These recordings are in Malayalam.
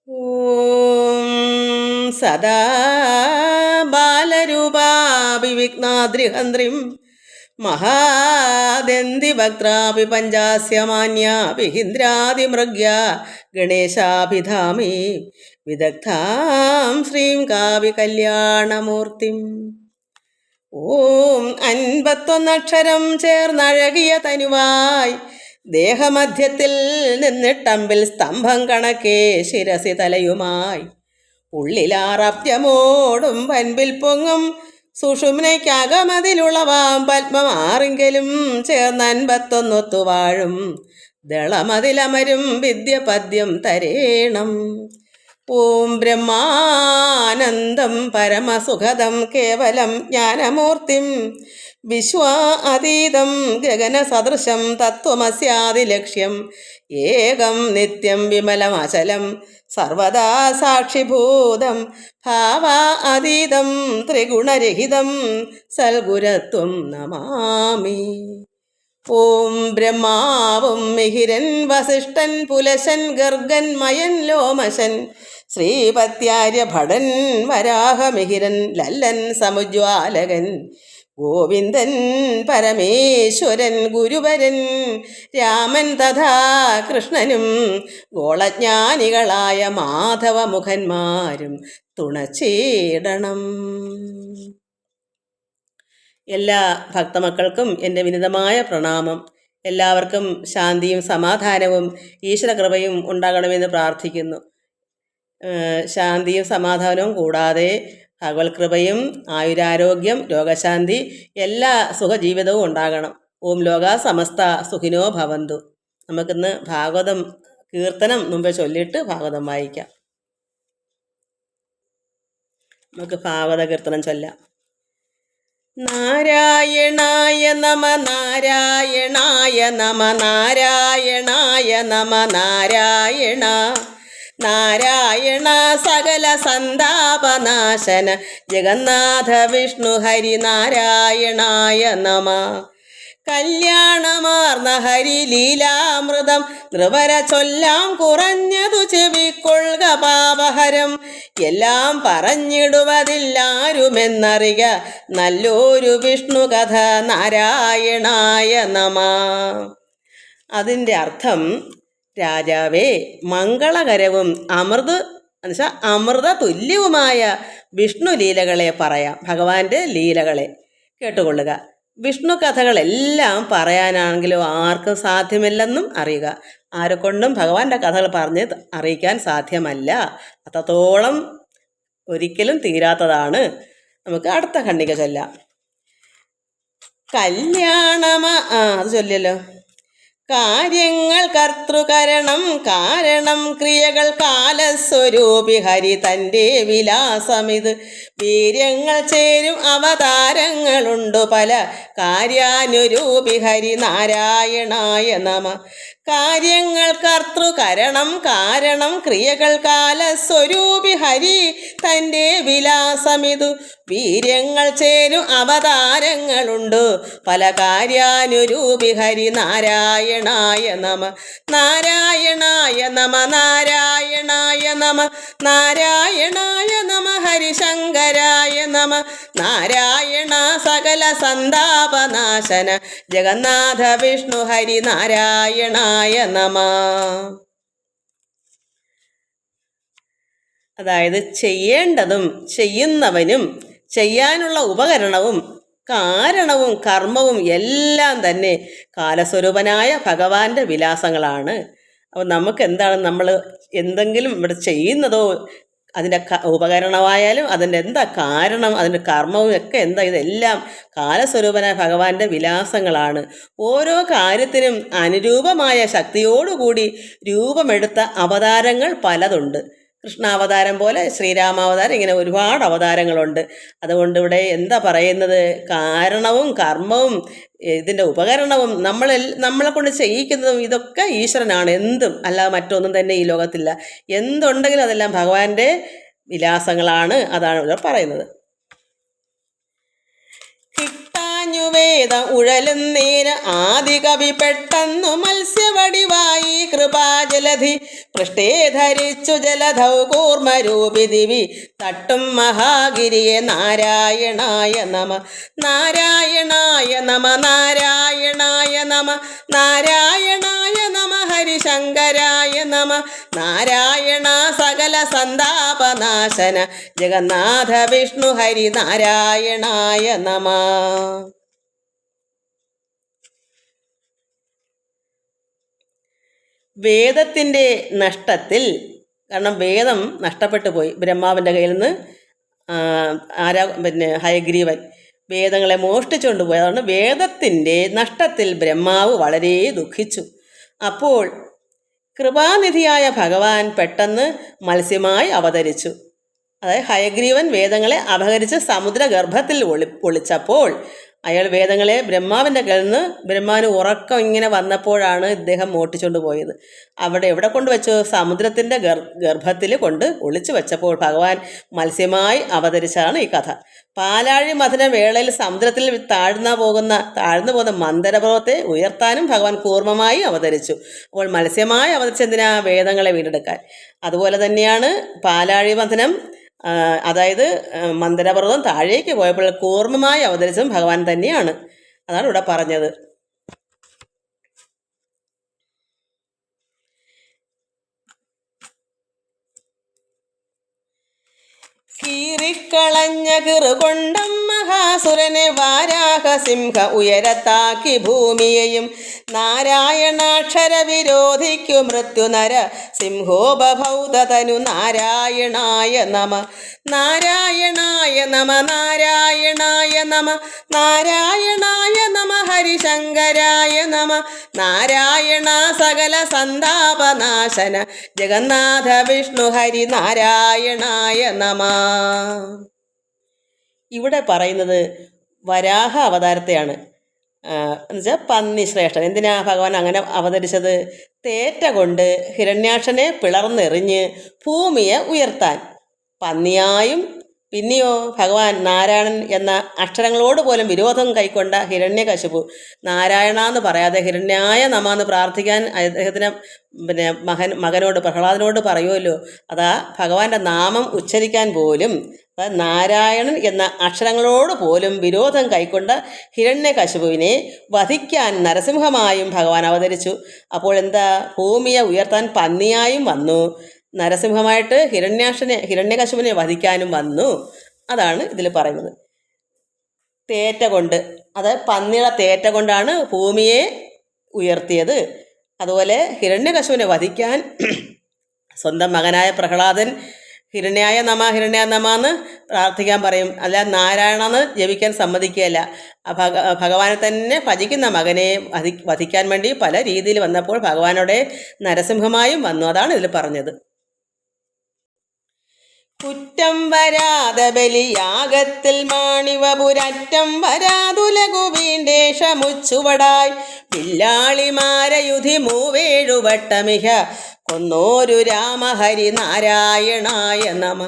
ഓം സദാ ബാലരൂപാഭിവിഘ്നാദ്രിഹന്ത്രിം മഹാദന്തിഭക്ത്രാപി പഞ്ചാസ്യമാന്യാഭിഹിന്ദ്രാതിമൃഗ്യ ഗണേശാഭിധാമി വിദഗ്ധാം ശ്രീം കാവ്യ കല്യാണമൂർത്തിം. ഓം 51 അക്ഷരം ചേർന്നഴകിയ തനുവായി ദേഹമധ്യത്തിൽ നിന്നിട്ടമ്പിൽ സ്തംഭം കണക്കേ ശിരസി തലയുമായി ഉള്ളിലാറപ്യമോടും പൻപിൽ പൊങ്ങും സുഷുമ്നയ്ക്കകമതിലുളവാം പത്മമാറിങ്കലും ചേർന്ന് 51 വാഴും ദളമതിലമരും വിദ്യപദ്യം തരേണം. ഓം ബ്രഹ്മാനന്ദം പരമസുഖദം കേവലം ജ്ഞാനമൂർത്തിം വിശ്വാതീതം ഗഗനസദൃശം തത്വമസ്യാദിലക്ഷ്യം ഏകം നിത്യം വിമലമചലം സർവദാ സാക്ഷിഭൂതം ഭാവാതീതം ത്രിഗുണരഹിതം സൽഗുരത്വം നമാമി. ഓം ബ്രഹ്മാവും മിഹിരൻ വസിഷ്ഠൻ പുലശൻ ഗർഗൻ മയൻ ലോമശൻ ശ്രീപത്യാര്യഭടൻ വരാഹമിഹിരൻ ലല്ലൻ സമുജ്വാലകൻ ഗോവിന്ദൻ പരമേശ്വരൻ ഗുരുവരൻ രാമൻ തഥാ കൃഷ്ണനും ഗോളജ്ഞാനികളായ മാധവമുഖന്മാരും തുണച്ചേടണം. എല്ലാ ഭക്തമക്കൾക്കും എൻ്റെ വിനീതമായ പ്രണാമം. എല്ലാവർക്കും ശാന്തിയും സമാധാനവും ഈശ്വരകൃപയും ഉണ്ടാകണമെന്ന് പ്രാർത്ഥിക്കുന്നു. ശാന്തിയും സമാധാനവും കൂടാതെ ഭഗവത് കൃപയും ആയുരാരോഗ്യം രോഗശാന്തി എല്ലാ സുഖജീവിതവും ഉണ്ടാകണം. ഓം ലോകാ സമസ്ത സുഖിനോ ഭവന്തു. നമുക്കിന്ന് ഭാഗവതം കീർത്തനം മുമ്പേ ചൊല്ലിയിട്ട് ഭാഗവതം വായിക്കാം. നമുക്ക് ഭാഗവത കീർത്തനം ചൊല്ലാം. നാരായണായ നമ നാരായണായ നമ നാരായണായ നമ നാരായണ നാരായണ സകല സന്താപനാശന ജഗന്നാഥ വിഷ്ണു ഹരി നാരായണായ നമ. കല്യാണമാർന്ന ഹരി ലീലാമൃതം നൃവര ചൊല്ലാം കുറഞ്ഞതു ചെവിക്കൊള്ളുക പാപഹരം എല്ലാം പറഞ്ഞിടുവതില്ലാരുമെന്നറിയ നല്ലൊരു വിഷ്ണു കഥ നാരായണായ നമ. അതിൻ്റെ അർത്ഥം, രാജാവേ, മംഗളകരവും അമൃത തുല്യവുമായ വിഷ്ണു ലീലകളെ പറയാം. ഭഗവാന്റെ ലീലകളെ കേട്ടുകൊള്ളുക. വിഷ്ണു കഥകളെല്ലാം പറയാനാണെങ്കിലും ആർക്കും സാധ്യമല്ലെന്നും അറിയുക. ആരെക്കൊണ്ടും ഭഗവാന്റെ കഥകൾ പറഞ്ഞ് അറിയിക്കാൻ സാധ്യമല്ല. അത്രത്തോളം ഒരിക്കലും തീരാത്തതാണ്. നമുക്ക് അടുത്ത ഖണ്ഡിക ചൊല്ലാം. അത് ചൊല്ലിയല്ലോ. കാര്യങ്ങൾ കർത്തൃകരണം കാരണം ക്രിയകൾ കാലസ്വരൂപി ഹരി തൻ്റെ വിലാസമിത്. വീര്യങ്ങൾ ചേരും അവതാരങ്ങളുണ്ടു പല കാര്യാനുരൂപി ഹരി നാരായണായ നമ. കാര്യങ്ങൾ കർത്തൃകരണം കാരണം ക്രിയകൾ കാലസ്വരൂപി ഹരി തൻ്റെ വിലാസമിതു. വീര്യങ്ങൾ ചേരും അവതാരങ്ങളുണ്ട് പല കാര്യാനുരൂപി ഹരി നാരായണായ നമ. നാരായണായ നമ നാരായണായ നമ നാരായണായ നമ ഹരിശങ്കരായ നമ. നാരായണ സകല സന്താപനാശന ജഗന്നാഥ വിഷ്ണു ഹരി നാരായണായ നമ. അതായത് ചെയ്യേണ്ടതും ചെയ്യുന്നവനും ചെയ്യാനുള്ള ഉപകരണവും കാരണവും കർമ്മവും എല്ലാം തന്നെ കാലസ്വരൂപനായ ഭഗവാന്റെ വിലാസങ്ങളാണ്. അപ്പോൾ നമുക്ക് എന്താണ്, നമ്മൾ എന്തെങ്കിലും ഇവിടെ ചെയ്യുന്നതോ അതിൻ്റെ ഉപകരണമായാലും അതിൻ്റെ എന്താ കാരണം, അതിൻ്റെ കർമ്മവും ഒക്കെ എന്താ, ഇതെല്ലാം കാലസ്വരൂപനായ ഭഗവാന്റെ വിലാസങ്ങളാണ്. ഓരോ കാര്യത്തിനും അനുരൂപമായ ശക്തിയോടുകൂടി രൂപമെടുത്ത അവതാരങ്ങൾ പലതുണ്ട്. കൃഷ്ണാവതാരം പോലെ ശ്രീരാമാവതാരം, ഇങ്ങനെ ഒരുപാട് അവതാരങ്ങളുണ്ട്. അതുകൊണ്ട് ഇവിടെ എന്താ പറയുന്നത്, കാരണവും കർമ്മവും ഇതിൻ്റെ ഉപകരണവും നമ്മളെ കൊണ്ട് ചെയ്യിക്കുന്നതും ഇതൊക്കെ ഈശ്വരനാണ്. എന്തും അല്ലാതെ മറ്റൊന്നും തന്നെ ഈ ലോകത്തില്ല. എന്തുണ്ടെങ്കിലും അതെല്ലാം ഭഗവാന്റെ വിലാസങ്ങളാണ്. അതാണ് ഇവിടെ പറയുന്നത്. മാഞ്ഞു വേദം ഉഴലുന്നേന ആദി കവി പെട്ടെന്നു മത്സ്യവടിവായി കൃപാജലധി പൃഷ്ഠേ ധരിച്ചു ജലധൗ കൂർമ്മരൂപി ദിവി തട്ടും മഹാഗിരിയെ നാരായണായ നമ നാരായണായ നമ നാരായണായ നമ നാരായണായ നമ ഹരിശങ്കരായ നമ നാരായണ സകല സന്താപനാശന ജഗന്നാഥ വിഷ്ണു ഹരി നാരായണായ നമ. വേദത്തിൻ്റെ നഷ്ടത്തിൽ, കാരണം വേദം നഷ്ടപ്പെട്ടു പോയി ബ്രഹ്മാവിൻ്റെ കയ്യിൽ നിന്ന്. ഹയഗ്രീവൻ വേദങ്ങളെ മോഷ്ടിച്ചുകൊണ്ട് പോയി. അതുകൊണ്ട് വേദത്തിൻ്റെ നഷ്ടത്തിൽ ബ്രഹ്മാവ് വളരെ ദുഃഖിച്ചു. അപ്പോൾ കൃപാനിധിയായ ഭഗവാൻ പെട്ടെന്ന് മത്സ്യമായി അവതരിച്ചു. അതായത് ഹയഗ്രീവൻ വേദങ്ങളെ അപഹരിച്ച് സമുദ്രഗർഭത്തിൽ ഒളിച്ചപ്പോൾ അയാൾ വേദങ്ങളെ ബ്രഹ്മാവിൻ്റെ കയ്യിൽ നിന്ന്, ബ്രഹ്മാവിന് ഉറക്കം ഇങ്ങനെ വന്നപ്പോഴാണ് ഇദ്ദേഹം മോട്ടിച്ചുകൊണ്ട് പോയത്. എവിടെ കൊണ്ടുവച്ചു? സമുദ്രത്തിൻ്റെ ഗർഭത്തിൽ കൊണ്ട് ഒളിച്ചു വെച്ചപ്പോൾ ഭഗവാൻ മത്സ്യമായി അവതരിച്ചാണ് ഈ കഥ. പാലാഴി മഥന വേളയിൽ സമുദ്രത്തിൽ താഴ്ന്നു പോകുന്ന മന്ദരപർവ്വത്തെ ഉയർത്താനും ഭഗവാൻ കൂർമ്മമായി അവതരിച്ചു. അപ്പോൾ മത്സ്യമായി അവതരിച്ചെന്തിനാ? വേദങ്ങളെ വീണ്ടെടുക്കാൻ. അതുപോലെ തന്നെയാണ് പാലാഴി മഥനം, അതായത് മന്ദരപർവ്വതം താഴേക്ക് പോയപ്പോൾ കൂർമ്മമായി അവതരിച്ചതും ഭഗവാൻ തന്നെയാണ്. അതാണ് ഇവിടെ പറഞ്ഞത്. കീറിക്കളഞ്ഞ കിറുകൊണ്ടം മഹാസുരനെ വാരാഹസിംഹ ഉയരത്താക്കി ഭൂമിയെയും നാരായണാക്ഷര വിരോധിക്കു മൃത്യുനര സിംഹോപഭൗതതനു നാരായണായ നമ നാരായണായ നമ നാരായണായ നമ നാരായണായ നമ ഹരിശങ്കരായ നമ നാരായണ സകല സന്താപനാശന ജഗന്നാഥ വിഷ്ണു ഹരി നാരായണായ നമ. ഇവിടെ പറയുന്നത് വരാഹ അവതാരത്തെയാണ്. എന്നുവെച്ചാൽ പന്നി ശ്രേഷ്ഠൻ. എന്തിനാ ഭഗവാൻ അങ്ങനെ അവതരിച്ചത്? തേറ്റ കൊണ്ട് ഹിരണ്യാക്ഷനെ പിളർന്നെറിഞ്ഞ് ഭൂമിയെ ഉയർത്താൻ. പന്നിയായും പിന്നെയോ ഭഗവാൻ നാരായണൻ എന്ന അക്ഷരങ്ങളോട് പോലും വിരോധം കൈക്കൊണ്ട ഹിരണ്യകശിപു നാരായണ എന്ന് പറയാതെ ഹിരണ്യായ നമ എന്ന് പ്രാർത്ഥിക്കാൻ അദ്ദേഹത്തിന് മകനോട് പ്രഹ്ലാദനോട് പറയുമല്ലോ. അതാ ഭഗവാന്റെ നാമം ഉച്ചരിക്കാൻ പോലും നാരായണൻ എന്ന അക്ഷരങ്ങളോട് പോലും വിരോധം കൈക്കൊണ്ട ഹിരണ്യകശിപുവിനെ വധിക്കാൻ നരസിംഹമായും ഭഗവാൻ അവതരിച്ചു. അപ്പോൾ എന്താ? ഭൂമിയെ ഉയർത്താൻ പന്നിയായും വന്നു, നരസിംഹമായിട്ട് ഹിരണ്യകശിപുവിനെ വധിക്കാനും വന്നു. അതാണ് ഇതിൽ പറയുന്നത്. തേറ്റ കൊണ്ട്, അതായത് പന്നിയുടെ തേറ്റ കൊണ്ടാണ് ഭൂമിയെ ഉയർത്തിയത്. അതുപോലെ ഹിരണ്യകശിപുവിനെ വധിക്കാൻ സ്വന്തം മകനായ പ്രഹ്ലാദൻ ഹിരണ്യായ നമ എന്ന് പ്രാർത്ഥിക്കാൻ പറയും. അല്ല നാരായണ എന്ന് ജപിക്കാൻ സമ്മതിക്കുകയല്ല. ഭഗവാനെ തന്നെ ഭജിക്കുന്ന മകനെ വധിക്കാൻ വേണ്ടി പല രീതിയിൽ വന്നപ്പോൾ ഭഗവാനോടെ നരസിംഹമായും വന്നു. അതാണ് ഇതിൽ പറഞ്ഞത്. കുറ്റം വരാതെ ബലിയാഗത്തിൽ മാണിവപുരറ്റം വരാതുലകു വീണ്ടേഷമുച്ചുവടായി പില്ലാളിമാരയുധി മൂവേഴുവട്ടമിഹ കൊന്നോരു രാമഹരി നാരായണായ നമ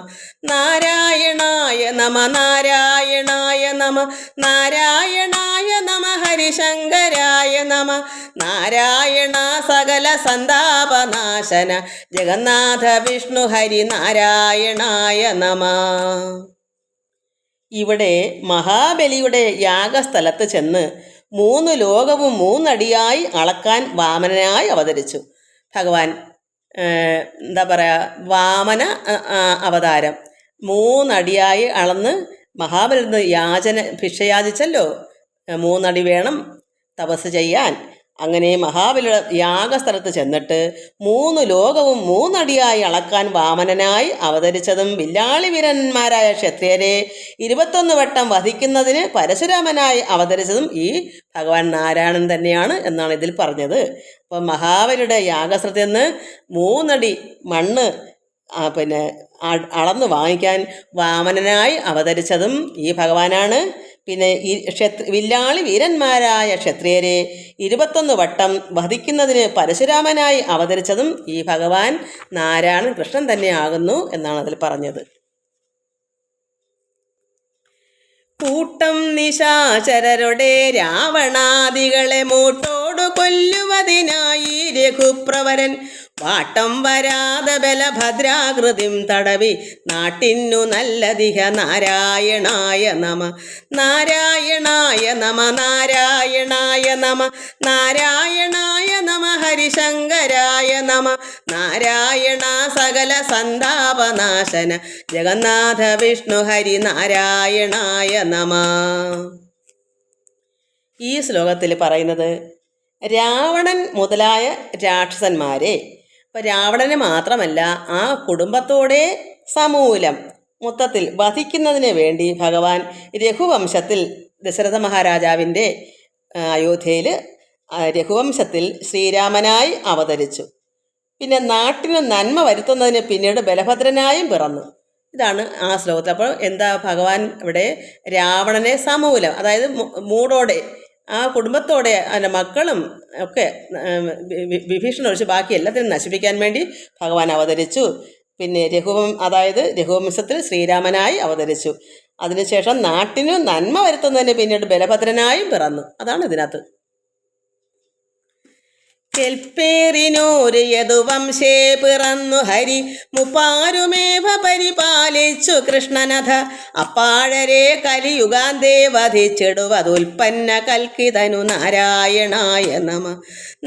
നാരായണായ നമ നാരായണായ നമ നാരായണായ നമ ഹരിശങ്കരായ നമ നാരായണ സകല സന്താപനാശന ജഗന്നാഥ വിഷ്ണു ഹരി നാരായണായ നമ. ഇവിടെ മഹാബലിയുടെ യാഗസ്ഥലത്ത് ചെന്ന് 3 ലോകവും 3 അടിയായി അളക്കാൻ വാമനനായി അവതരിച്ചു ഭഗവാൻ. എന്താ പറയുക, വാമന അവതാരം 3 അടിയായി അളന്ന് മഹാബലി ഭിക്ഷയാചിച്ചല്ലോ. 3 അടി വേണം തപസ് ചെയ്യാൻ. അങ്ങനെ മഹാബലിയുടെ യാഗസ്ഥലത്ത് ചെന്നിട്ട് 3 ലോകവും 3 അടിയായി അളക്കാൻ വാമനനായി അവതരിച്ചതും വില്ലാളി വീരന്മാരായ ക്ഷത്രിയരെ 21 വട്ടം വധിക്കുന്നതിന് പരശുരാമനായി അവതരിച്ചതും ഈ ഭഗവാൻ നാരായണൻ തന്നെയാണ് എന്നാണ് ഇതിൽ പറഞ്ഞത്. അപ്പം മഹാബലിയുടെ യാഗസ്ഥലത്ത് നിന്ന് 3 അടി മണ്ണ് അളന്ന് വാങ്ങിക്കാൻ വാമനനായി അവതരിച്ചതും ഈ ഭഗവാനാണ്. പിന്നെ ഈ വില്ലാളി വീരന്മാരായ ക്ഷത്രിയരെ 21 വട്ടം വധിക്കുന്നതിന് പരശുരാമനായി അവതരിച്ചതും ഈ ഭഗവാൻ നാരായണൻ കൃഷ്ണൻ തന്നെയാകുന്നു എന്നാണ് അതിൽ പറഞ്ഞത്. കൂട്ടം നിശാചരരുടെ രാവണാദികളെ മൂട്ടോടു കൊല്ലുവതിനായി രഘുപ്രവരൻ വാട്ടം വരാതെ ബലഭദ്രാകൃതിം തടവി നാട്ടിന്നു നല്ലതിഹ നാരായണായ നമ നാരായണായ നമ നാരായണായ നമ നാരായണായ നമ ഹരിശങ്കരായ നമ നാരായണ സകല സന്താപനാശന ജഗന്നാഥ വിഷ്ണു ഹരി നാരായണായ നമ. ഈ ശ്ലോകത്തിൽ പറയുന്നത് രാവണൻ മുതലായ രാക്ഷസന്മാരെ, അപ്പം രാവണനെ മാത്രമല്ല ആ കുടുംബത്തോടെ സമൂലം മൊത്തത്തിൽ വധിക്കുന്നതിന് വേണ്ടി ഭഗവാൻ രഘുവംശത്തിൽ ദശരഥ മഹാരാജാവിൻ്റെ അയോധ്യയിൽ രഘുവംശത്തിൽ ശ്രീരാമനായി അവതരിച്ചു. പിന്നെ നാട്ടിന് നന്മ വരുത്തുന്നതിന് പിന്നീട് ബലഭദ്രനായും പിറന്നു. ഇതാണ് ആ ശ്ലോകത്തിൽ. അപ്പോൾ എന്താ ഭഗവാൻ ഇവിടെ രാവണനെ സമൂലം, അതായത് മൂടോടെ ആ കുടുംബത്തോടെ അതിൻ്റെ മക്കളും ഒക്കെ വിഭീഷണൻ ഒഴിച്ച് ബാക്കി എല്ലാത്തിനും നശിപ്പിക്കാൻ വേണ്ടി ഭഗവാൻ അവതരിച്ചു. പിന്നെ രഘുവംശത്തിൽ ശ്രീരാമനായി അവതരിച്ചു. അതിനുശേഷം നാട്ടിനു നന്മ വരുത്തുന്നതിന് പിന്നീട് ബലഭദ്രനായും പിറന്നു. അതാണ് ഇതിനകത്ത്. കെൽപ്പേറിനൂര് യദുവംശേ പിറന്നു ഹരി മുപ്പാരുമേവ പരിപാലിച്ചു കൃഷ്ണനഥ അപ്പാഴരെ കലിയുഗാന്തേ വധിച്ചിടുവതുൽപ്പന്ന കൽക്കിതനു നാരായണായ നമ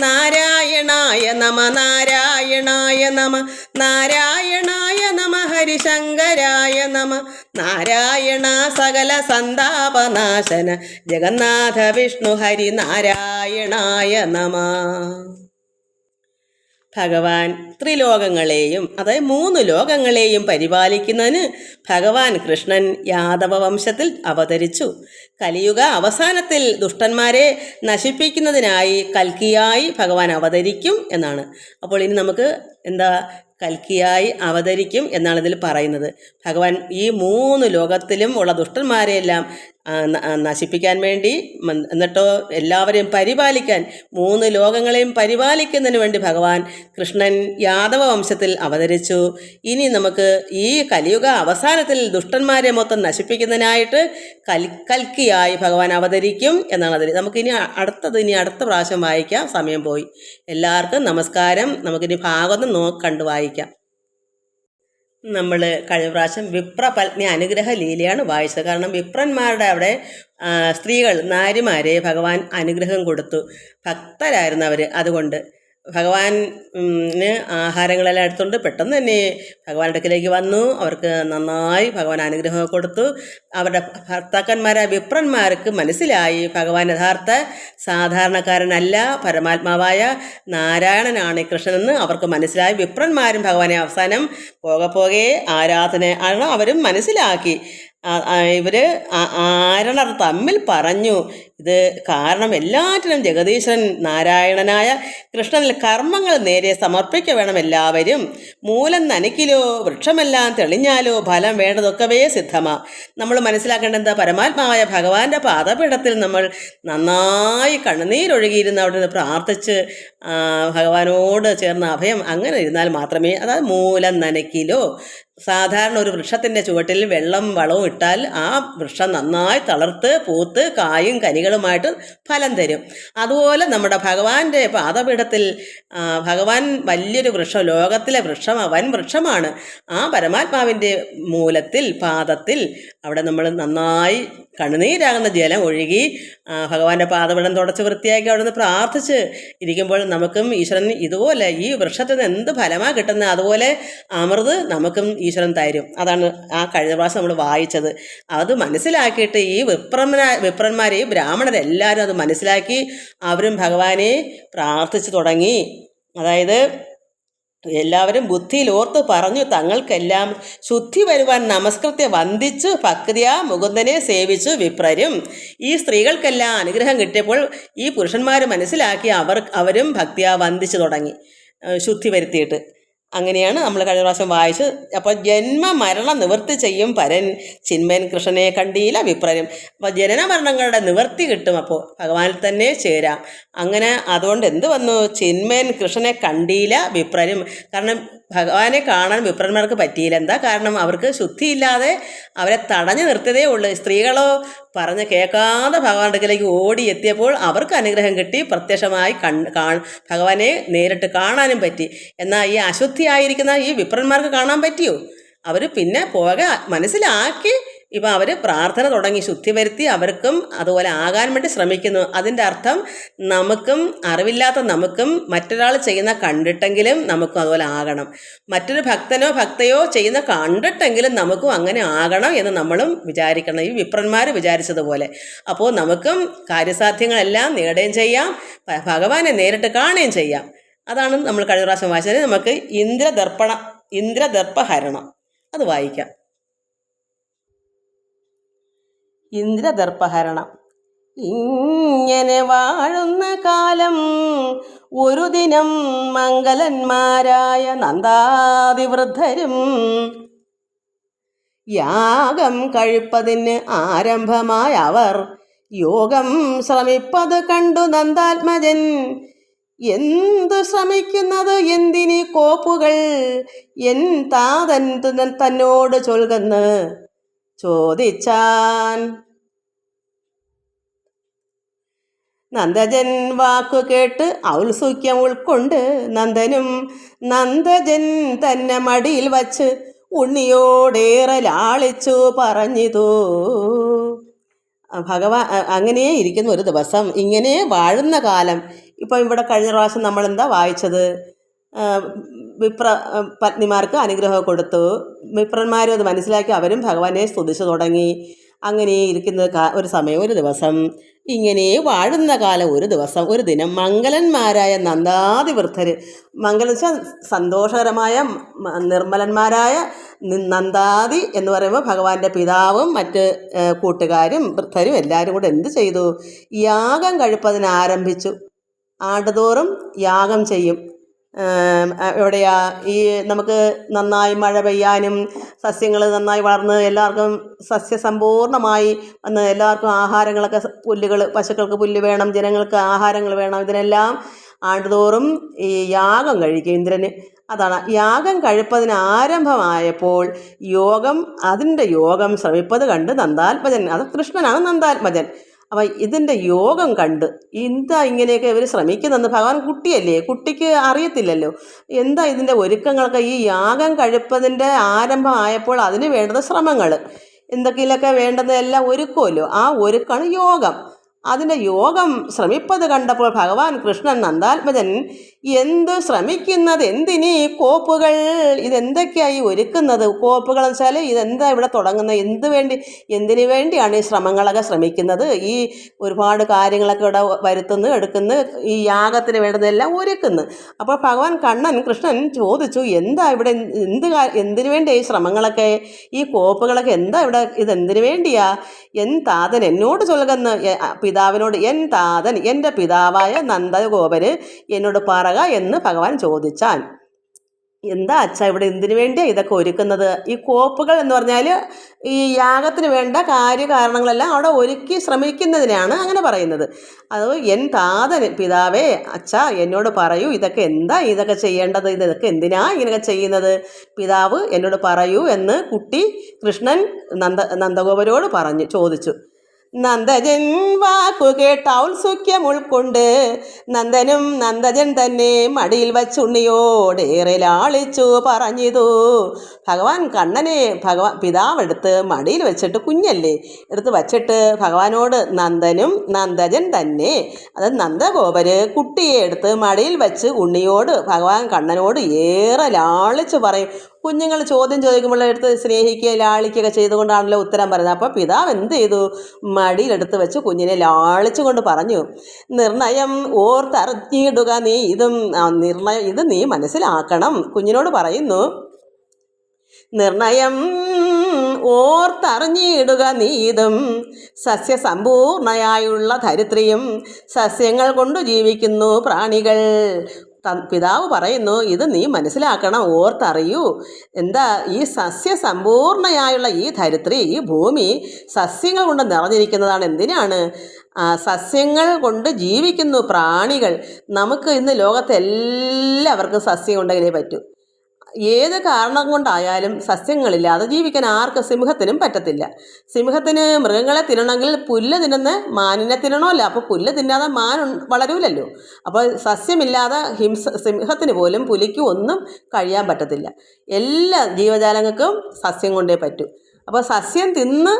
നാരായണായ നമ നാരായണായ നമ നാരായണായ നമ ഹരിശങ്കരായ നമ നാരായണ സകല സന്താപനാശന ജഗന്നാഥ വിഷ്ണു ഹരി നാരായണായ നമ. ഭഗവാൻ ത്രിലോകങ്ങളെയും, അതായത് 3 ലോകങ്ങളെയും പരിപാലിക്കുന്നതിന് ഭഗവാൻ കൃഷ്ണൻ യാദവ വംശത്തിൽ അവതരിച്ചു. കലിയുഗ അവസാനത്തിൽ ദുഷ്ടന്മാരെ നശിപ്പിക്കുന്നതിനായി കൽക്കിയായി ഭഗവാൻ അവതരിക്കും എന്നാണ്. അപ്പോൾ ഇനി നമുക്ക് കൽക്കിയായി അവതരിക്കും എന്നാണ് ഇതിൽ പറയുന്നത്. ഭഗവാൻ ഈ 3 ലോകത്തിലും ഉള്ള ദുഷ്ടന്മാരെയെല്ലാം നശിപ്പിക്കാൻ വേണ്ടി, എന്നിട്ടോ എല്ലാവരെയും പരിപാലിക്കാൻ, 3 ലോകങ്ങളെയും പരിപാലിക്കുന്നതിന് വേണ്ടി ഭഗവാൻ കൃഷ്ണൻ യാദവ വംശത്തിൽ അവതരിച്ചു. ഇനി നമുക്ക് ഈ കലിയുഗ അവസാനത്തിൽ ദുഷ്ടന്മാരെ മൊത്തം നശിപ്പിക്കുന്നതിനായിട്ട് കൽക്കിയായി ഭഗവാൻ അവതരിക്കും എന്നാണ് അതിൽ. നമുക്കിനി അടുത്ത പ്രാവശ്യം വായിക്കാം, സമയം പോയി. എല്ലാവർക്കും നമസ്കാരം. നമുക്കിനി ഭാഗവതം കണ്ടു വായിക്കാം. നമ്മൾ കഴിഞ്ഞ പ്രാവശ്യം വിപ്രപത്നി അനുഗ്രഹ ലീലയാണ് വായിച്ചത്. കാരണം വിപ്രന്മാരുടെ അവിടെ സ്ത്രീകൾ, നാരിമാരെ ഭഗവാൻ അനുഗ്രഹം കൊടുത്തു. ഭക്തരായിരുന്നു അവർ. അതുകൊണ്ട് ഭഗവാന് ആഹാരങ്ങളെല്ലാം എടുത്തുകൊണ്ട് പെട്ടെന്ന് തന്നെ ഭഗവാന്റെ അടുക്കിലേക്ക് വന്നു. അവർക്ക് നന്നായി ഭഗവാൻ അനുഗ്രഹം കൊടുത്തു. അവരുടെ ഭർത്താക്കന്മാരായ വിപ്രന്മാർക്ക് മനസ്സിലായി ഭഗവാൻ യഥാർത്ഥ സാധാരണക്കാരനല്ല, പരമാത്മാവായ നാരായണനാണ് കൃഷ്ണനെന്ന് അവർക്ക് മനസ്സിലായി. വിപ്രന്മാരും ഭഗവാനെ അവസാനം പോകെ ആരാധന ആണ് അവരും മനസ്സിലാക്കി. ഇവർ ആരണർ തമ്മിൽ പറഞ്ഞു, ഇത് കാരണം എല്ലാറ്റിനും ജഗദീശ്വരൻ നാരായണനായ കൃഷ്ണനിൽ കർമ്മങ്ങൾ നേരെ സമർപ്പിക്ക വേണം എല്ലാവരും. മൂലം നനയ്ക്കിലോ വൃക്ഷമെല്ലാം തെളിഞ്ഞാലോ ഫലം വേണ്ടതൊക്കവേ സിദ്ധമാ. നമ്മൾ മനസ്സിലാക്കേണ്ടത് പരമാത്മാവായ ഭഗവാന്റെ പാദപീഠത്തിൽ നമ്മൾ നന്നായി കണ്ണുനീരൊഴുകിയിരുന്ന് അവിടെ നിന്ന് പ്രാർത്ഥിച്ച് ഭഗവാനോട് ചേർന്ന അഭയം അങ്ങനെ ഇരുന്നാൽ മാത്രമേ, അതായത് മൂലം നനയ്ക്കിലോ, സാധാരണ ഒരു വൃക്ഷത്തിൻ്റെ ചുവട്ടിൽ വെള്ളം വളവും ഇട്ടാൽ ആ വൃക്ഷം നന്നായി തളർത്ത് പൂത്ത് കായും കനികളുമായിട്ട് ഫലം തരും. അതുപോലെ നമ്മുടെ ഭഗവാന്റെ പാദപീഠത്തിൽ ഭഗവാൻ വലിയൊരു വൃക്ഷം, ലോകത്തിലെ വൃക്ഷം, വൻ വൃക്ഷമാണ്. ആ പരമാത്മാവിൻ്റെ മൂലത്തിൽ, പാദത്തിൽ അവിടെ നമ്മൾ നന്നായി കണ്ണുനീരാകുന്ന ജലം ഒഴുകി ഭഗവാന്റെ പാദപീഠം തുടച്ച് വൃത്തിയാക്കി അവിടെ നിന്ന് പ്രാർത്ഥിച്ച് ഇരിക്കുമ്പോൾ നമുക്കും ഈശ്വരൻ ഇതുപോലെ ഈ വൃക്ഷത്തിൽ നിന്ന് എന്ത് ഫലമാണ് കിട്ടുന്നത് അതുപോലെ അമൃത് നമുക്കും ഈശ്വരൻ തരും. അതാണ് ആ കഴിഞ്ഞ പ്രാവശ്യം നമ്മൾ വായിച്ചത്. അത് മനസ്സിലാക്കിയിട്ട് ഈ വിപ്രന്മാരെ, ഈ ബ്രാഹ്മണരെല്ലാവരും അത് മനസ്സിലാക്കി അവരും ഭഗവാനെ പ്രാർത്ഥിച്ചു തുടങ്ങി. അതായത് എല്ലാവരും ബുദ്ധിയിൽ ഓർത്ത് പറഞ്ഞു, തങ്ങൾക്കെല്ലാം ശുദ്ധി വരുവാൻ നമസ്കൃത്യ വന്ദിച്ചു ഭക്തിയാ മുകുന്ദനെ സേവിച്ചു വിപ്രരും. ഈ സ്ത്രീകൾക്കെല്ലാം അനുഗ്രഹം കിട്ടിയപ്പോൾ ഈ പുരുഷന്മാർ മനസ്സിലാക്കി അവരും ഭക്തിയാ വന്ദിച്ചു തുടങ്ങി, ശുദ്ധി വരുത്തിയിട്ട്. അങ്ങനെയാണ് നമ്മൾ കഴിഞ്ഞ പ്രാവശ്യം വായിച്ച്. അപ്പോൾ ജന്മ മരണ നിവൃത്തി ചെയ്യും പരൻ ചിന്മയൻ കൃഷ്ണനെ കണ്ടീല വിപ്രരും. അപ്പോൾ ജനന മരണങ്ങളുടെ നിവൃത്തി കിട്ടും, അപ്പോൾ ഭഗവാനിൽ തന്നെ ചേരാം. അങ്ങനെ അതുകൊണ്ട് എന്ത് വന്നു, ചിന്മയൻ കൃഷ്ണനെ കണ്ടീല വിപ്രരും. കാരണം ഭഗവാനെ കാണാൻ വിപ്രന്മാർക്ക് പറ്റിയില്ല. എന്താ കാരണം? അവർക്ക് ശുദ്ധിയില്ലാതെ അവരെ തടഞ്ഞു നിർത്തിയതേ ഉള്ളൂ. സ്ത്രീകളോ പറഞ്ഞ് കേൾക്കാതെ ഭഗവാന്റെ അടുക്കലേക്ക് ഓടി എത്തിയപ്പോൾ അവർക്ക് അനുഗ്രഹം കിട്ടി, പ്രത്യക്ഷമായി ഭഗവാനെ നേരിട്ട് കാണാനും പറ്റി. എന്നാൽ ഈ അശുദ്ധിയായിരിക്കുന്ന ഈ വിപ്രന്മാർക്ക് കാണാൻ പറ്റിയോ? അവർ പിന്നെ മനസ്സിലാക്കി ഇപ്പം അവർ പ്രാർത്ഥന തുടങ്ങി, ശുദ്ധി വരുത്തി അവർക്കും അതുപോലെ ആകാൻ വേണ്ടി ശ്രമിക്കുന്നു. അതിൻ്റെ അർത്ഥം നമുക്കും, അറിവില്ലാത്ത നമുക്കും മറ്റൊരാൾ ചെയ്യുന്ന കണ്ടിട്ടെങ്കിലും നമുക്കും അതുപോലെ ആകണം. മറ്റൊരു ഭക്തനോ ഭക്തയോ ചെയ്യുന്ന കണ്ടിട്ടെങ്കിലും നമുക്കും അങ്ങനെ ആകണം എന്ന് നമ്മളും വിചാരിക്കണം, ഈ വിപ്രന്മാർ വിചാരിച്ചതുപോലെ. അപ്പോൾ നമുക്കും കാര്യസാധ്യങ്ങളെല്ലാം നേടുകയും ചെയ്യാം, ഭഗവാനെ നേരിട്ട് കാണുകയും ചെയ്യാം. അതാണ് നമ്മൾ കഴിഞ്ഞ പ്രാവശ്യം വായിച്ചത്. നമുക്ക് ഇന്ദ്രദർപ്പഹരണം അത് വായിക്കാം. ഇന്ദ്രദർപ്പഹരണം. ഇങ്ങനെ വാഴുന്ന കാലം ഒരു ദിനം മംഗലന്മാരായ നന്ദാതിവൃദ്ധരും യാഗം കഴിപ്പതിന് ആരംഭമായ അവർ യോഗം ശ്രമിപ്പത് കണ്ടു നന്ദാത്മജൻ. എന്തു ശ്രമിക്കുന്നത് എന്തിനീ കോപ്പുകൾ, എൻ താതൻ തന്നോട് ചൊൽകെന്ന് ചോദിച്ചാൻ. നന്ദജൻ വാക്കു കേട്ട് ഔത്സുക്യം ഉൾക്കൊണ്ട് നന്ദനും നന്ദജൻ തന്നെ മടിയിൽ വച്ച് ഉണ്ണിയോടേറെ ലാളിച്ചു പറഞ്ഞിതു. ഭഗവാൻ അങ്ങനെ ഇരിക്കുന്ന ഒരു ദിവസം, ഇങ്ങനെ വാഴുന്ന കാലം. ഇപ്പം ഇവിടെ കഴിഞ്ഞ പ്രാവശ്യം നമ്മളെന്താ വായിച്ചത്? പത്നിമാർക്ക് അനുഗ്രഹം കൊടുത്തു. വിപ്രന്മാരും അത് മനസ്സിലാക്കി അവരും ഭഗവാനെ സ്തുതിച്ചു തുടങ്ങി. അങ്ങനെ ഇരിക്കുന്ന ഒരു സമയം, ഒരു ദിവസം, ഇങ്ങനെ വാഴുന്ന കാലം ഒരു ദിവസം, ഒരു ദിനം മംഗലന്മാരായ നന്ദാതിവൃദ്ധർ, മംഗലം വെച്ചാൽ സന്തോഷകരമായ നിർമ്മലന്മാരായ നന്ദാതി എന്ന് പറയുമ്പോൾ ഭഗവാന്റെ പിതാവും മറ്റ് കൂട്ടുകാരും വൃദ്ധരും എല്ലാവരും കൂടെ എന്ത് ചെയ്തു? യാഗം കഴിപ്പതിന് ആരംഭിച്ചു. ആണ്ടുതോറും യാഗം ചെയ്യും. എവിടെയാ ഈ നമുക്ക് നന്നായി മഴ പെയ്യാനും സസ്യങ്ങൾ നന്നായി വളർന്ന് എല്ലാവർക്കും സസ്യസമ്പൂർണമായി വന്ന് എല്ലാവർക്കും ആഹാരങ്ങളൊക്കെ, പശുക്കൾക്ക് പുല്ല് വേണം, ജനങ്ങൾക്ക് ആഹാരങ്ങൾ വേണം. ഇതിനെല്ലാം ആണ്ടുതോറും ഈ യാഗം കഴിക്കും ഇന്ദ്രന്. അതാണ് യാഗം കഴിപ്പതിന് ആരംഭമായപ്പോൾ അതിൻ്റെ യോഗം ശ്രമിപ്പത് കണ്ട് നന്ദാത്മജൻ, അത് കൃഷ്ണനാണ് നന്ദാത്മജൻ. അപ്പം ഇതിൻ്റെ യോഗം കണ്ട് എന്താ ഇങ്ങനെയൊക്കെ ഇവർ ശ്രമിക്കുന്നെന്ന് ഭഗവാൻ കുട്ടിയല്ലേ, കുട്ടിക്ക് അറിയത്തില്ലല്ലോ എന്താ ഇതിൻ്റെ ഒരുക്കങ്ങളൊക്കെ. ഈ യാഗം കഴിപ്പതിൻ്റെ ആരംഭമായപ്പോൾ അതിന് വേണ്ടത് ശ്രമങ്ങൾ, എന്തൊക്കെയൊക്കെ വേണ്ടതെല്ലാം ഒരുക്കുമല്ലോ, ആ ഒരുക്കാണ് യോഗം. അതിൻ്റെ യോഗം ശ്രമിപ്പത് കണ്ടപ്പോൾ ഭഗവാൻ കൃഷ്ണൻ നന്ദാത്മജൻ എന്തു ശ്രമിക്കുന്നത് എന്തിനീ കോപ്പുകൾ, ഇതെന്തൊക്കെയായി ഒരുക്കുന്നത്? കോപ്പുകൾ എന്ന് വെച്ചാൽ ഇതെന്താ ഇവിടെ തുടങ്ങുന്നത്, എന്തിനു വേണ്ടിയാണ് ഈ ശ്രമങ്ങളൊക്കെ ശ്രമിക്കുന്നത്? ഈ ഒരുപാട് കാര്യങ്ങളൊക്കെ ഇവിടെ വരുത്തുന്നു, എടുക്കുന്നു, ഈ യാഗത്തിന് വേണ്ടതെല്ലാം ഒരുക്കുന്നു. അപ്പോൾ ഭഗവാൻ കൃഷ്ണൻ ചോദിച്ചു, എന്താ ഇവിടെ എന്തിനു വേണ്ടിയാ ഈ ശ്രമങ്ങളൊക്കെ, ഈ കോപ്പുകളൊക്കെ എന്താ ഇവിടെ, ഇതെന്തിനു വേണ്ടിയാ? എൻ താതൻ എന്നോട് ചൊല്ലുകെന്ന്, പിതാവിനോട്, എൻ താതൻ എൻ്റെ പിതാവായ നന്ദഗോപര് എന്നോട് പറക എന്ന് ഭഗവാൻ ചോദിച്ചാൻ. എന്താ അച്ഛാ ഇവിടെ എന്തിനു വേണ്ടിയാണ് ഇതൊക്കെ ഒരുക്കുന്നത്? ഈ കോപ്പുകൾ എന്ന് പറഞ്ഞാൽ ഈ യാഗത്തിന് വേണ്ട കാര്യകാരണങ്ങളെല്ലാം അവിടെ ഒരുക്കി ശ്രമിക്കുന്നതിനാണ് അങ്ങനെ പറയുന്നത്. അത് എൻ താതൻ, പിതാവേ അച്ഛാ എന്നോട് പറയൂ, ഇതൊക്കെ ചെയ്യേണ്ടത്, ഇതൊക്കെ എന്തിനാ ഇങ്ങനെയൊക്കെ ചെയ്യുന്നത്? പിതാവ് എന്നോട് പറയൂ എന്ന് കുട്ടി കൃഷ്ണൻ നന്ദഗോപരോട് ചോദിച്ചു. നന്ദജൻ വാക്കു കേട്ട ഔത്സുക്യം ഉൾക്കൊണ്ട് നന്ദനും നന്ദജൻ തന്നെ മടിയിൽ വച്ചുണ്ണിയോടേറെ ലാളിച്ചു പറഞ്ഞിതു. ഭഗവാൻ പിതാവെടുത്ത് മടിയിൽ വെച്ചിട്ട്, കുഞ്ഞല്ലേ എടുത്ത് വച്ചിട്ട് ഭഗവാനോട് നന്ദനും നന്ദജൻ തന്നെ, അത് നന്ദഗോപര് കുട്ടിയെ എടുത്ത് മടിയിൽ വെച്ച് ഉണ്ണിയോട് ഭഗവാൻ കണ്ണനോട് ഏറെ ലാളിച്ചു പറയും. കുഞ്ഞുങ്ങൾ ചോദ്യം ചോദിക്കുമ്പോൾ എടുത്ത് സ്നേഹിക്കുക ലാളിക്കുകയൊക്കെ ചെയ്തുകൊണ്ടാണല്ലോ ഉത്തരം പറയുന്നത്. അപ്പോൾ പിതാവ് എന്ത് ചെയ്തു? മടിയിലെടുത്ത് വെച്ച് കുഞ്ഞിനെ ലാളിച്ചുകൊണ്ട് പറഞ്ഞു, നിർണയം ഓർത്തറിഞ്ഞിടുക നീ, ഇത് നീ മനസ്സിലാക്കണം. കുഞ്ഞിനോട് പറയുന്നു, നിർണയം ഓർത്തറിഞ്ഞിടുക നീതും സസ്യസമ്പൂർണയായുള്ള ധരിത്രിയും സസ്യങ്ങൾ കൊണ്ടു ജീവിക്കുന്നു പ്രാണികൾ. പിതാവ് പറയുന്നു, ഇത് നീ മനസ്സിലാക്കണം, ഓർത്തറിയൂ. എന്താ? ഈ സസ്യസമ്പൂർണയായുള്ള ഈ ധരിത്രി, ഈ ഭൂമി സസ്യങ്ങൾ കൊണ്ട് നിറഞ്ഞിരിക്കുന്നതാണ്. എന്തിനാണ്? സസ്യങ്ങൾ കൊണ്ട് ജീവിക്കുന്നു പ്രാണികൾ. നമുക്ക് ഇന്ന് ലോകത്തെ എല്ലാവർക്കും സസ്യം ഉണ്ടെങ്കിലേ പറ്റൂ. ഏത് കാരണം കൊണ്ടായാലും സസ്യങ്ങളില്ലാതെ ജീവിക്കാൻ ആർക്കും സിംഹത്തിനും പറ്റത്തില്ല. സിംഹത്തിന് മൃഗങ്ങളെ തിന്നണമെങ്കിൽ പുല്ല് തിന്നുന്ന മാനിനെ തിന്നണമല്ലോ. അപ്പോൾ പുല്ല് തിന്നാതെ മാൻ വളരൂലല്ലോ. അപ്പോൾ സസ്യമില്ലാതെ സിംഹത്തിന് പോലും പുലിക്കും ഒന്നും കഴിയാൻ പറ്റത്തില്ല. എല്ലാ ജീവജാലങ്ങൾക്കും സസ്യം കൊണ്ടേ പറ്റൂ. അപ്പോൾ സസ്യം തിന്ന്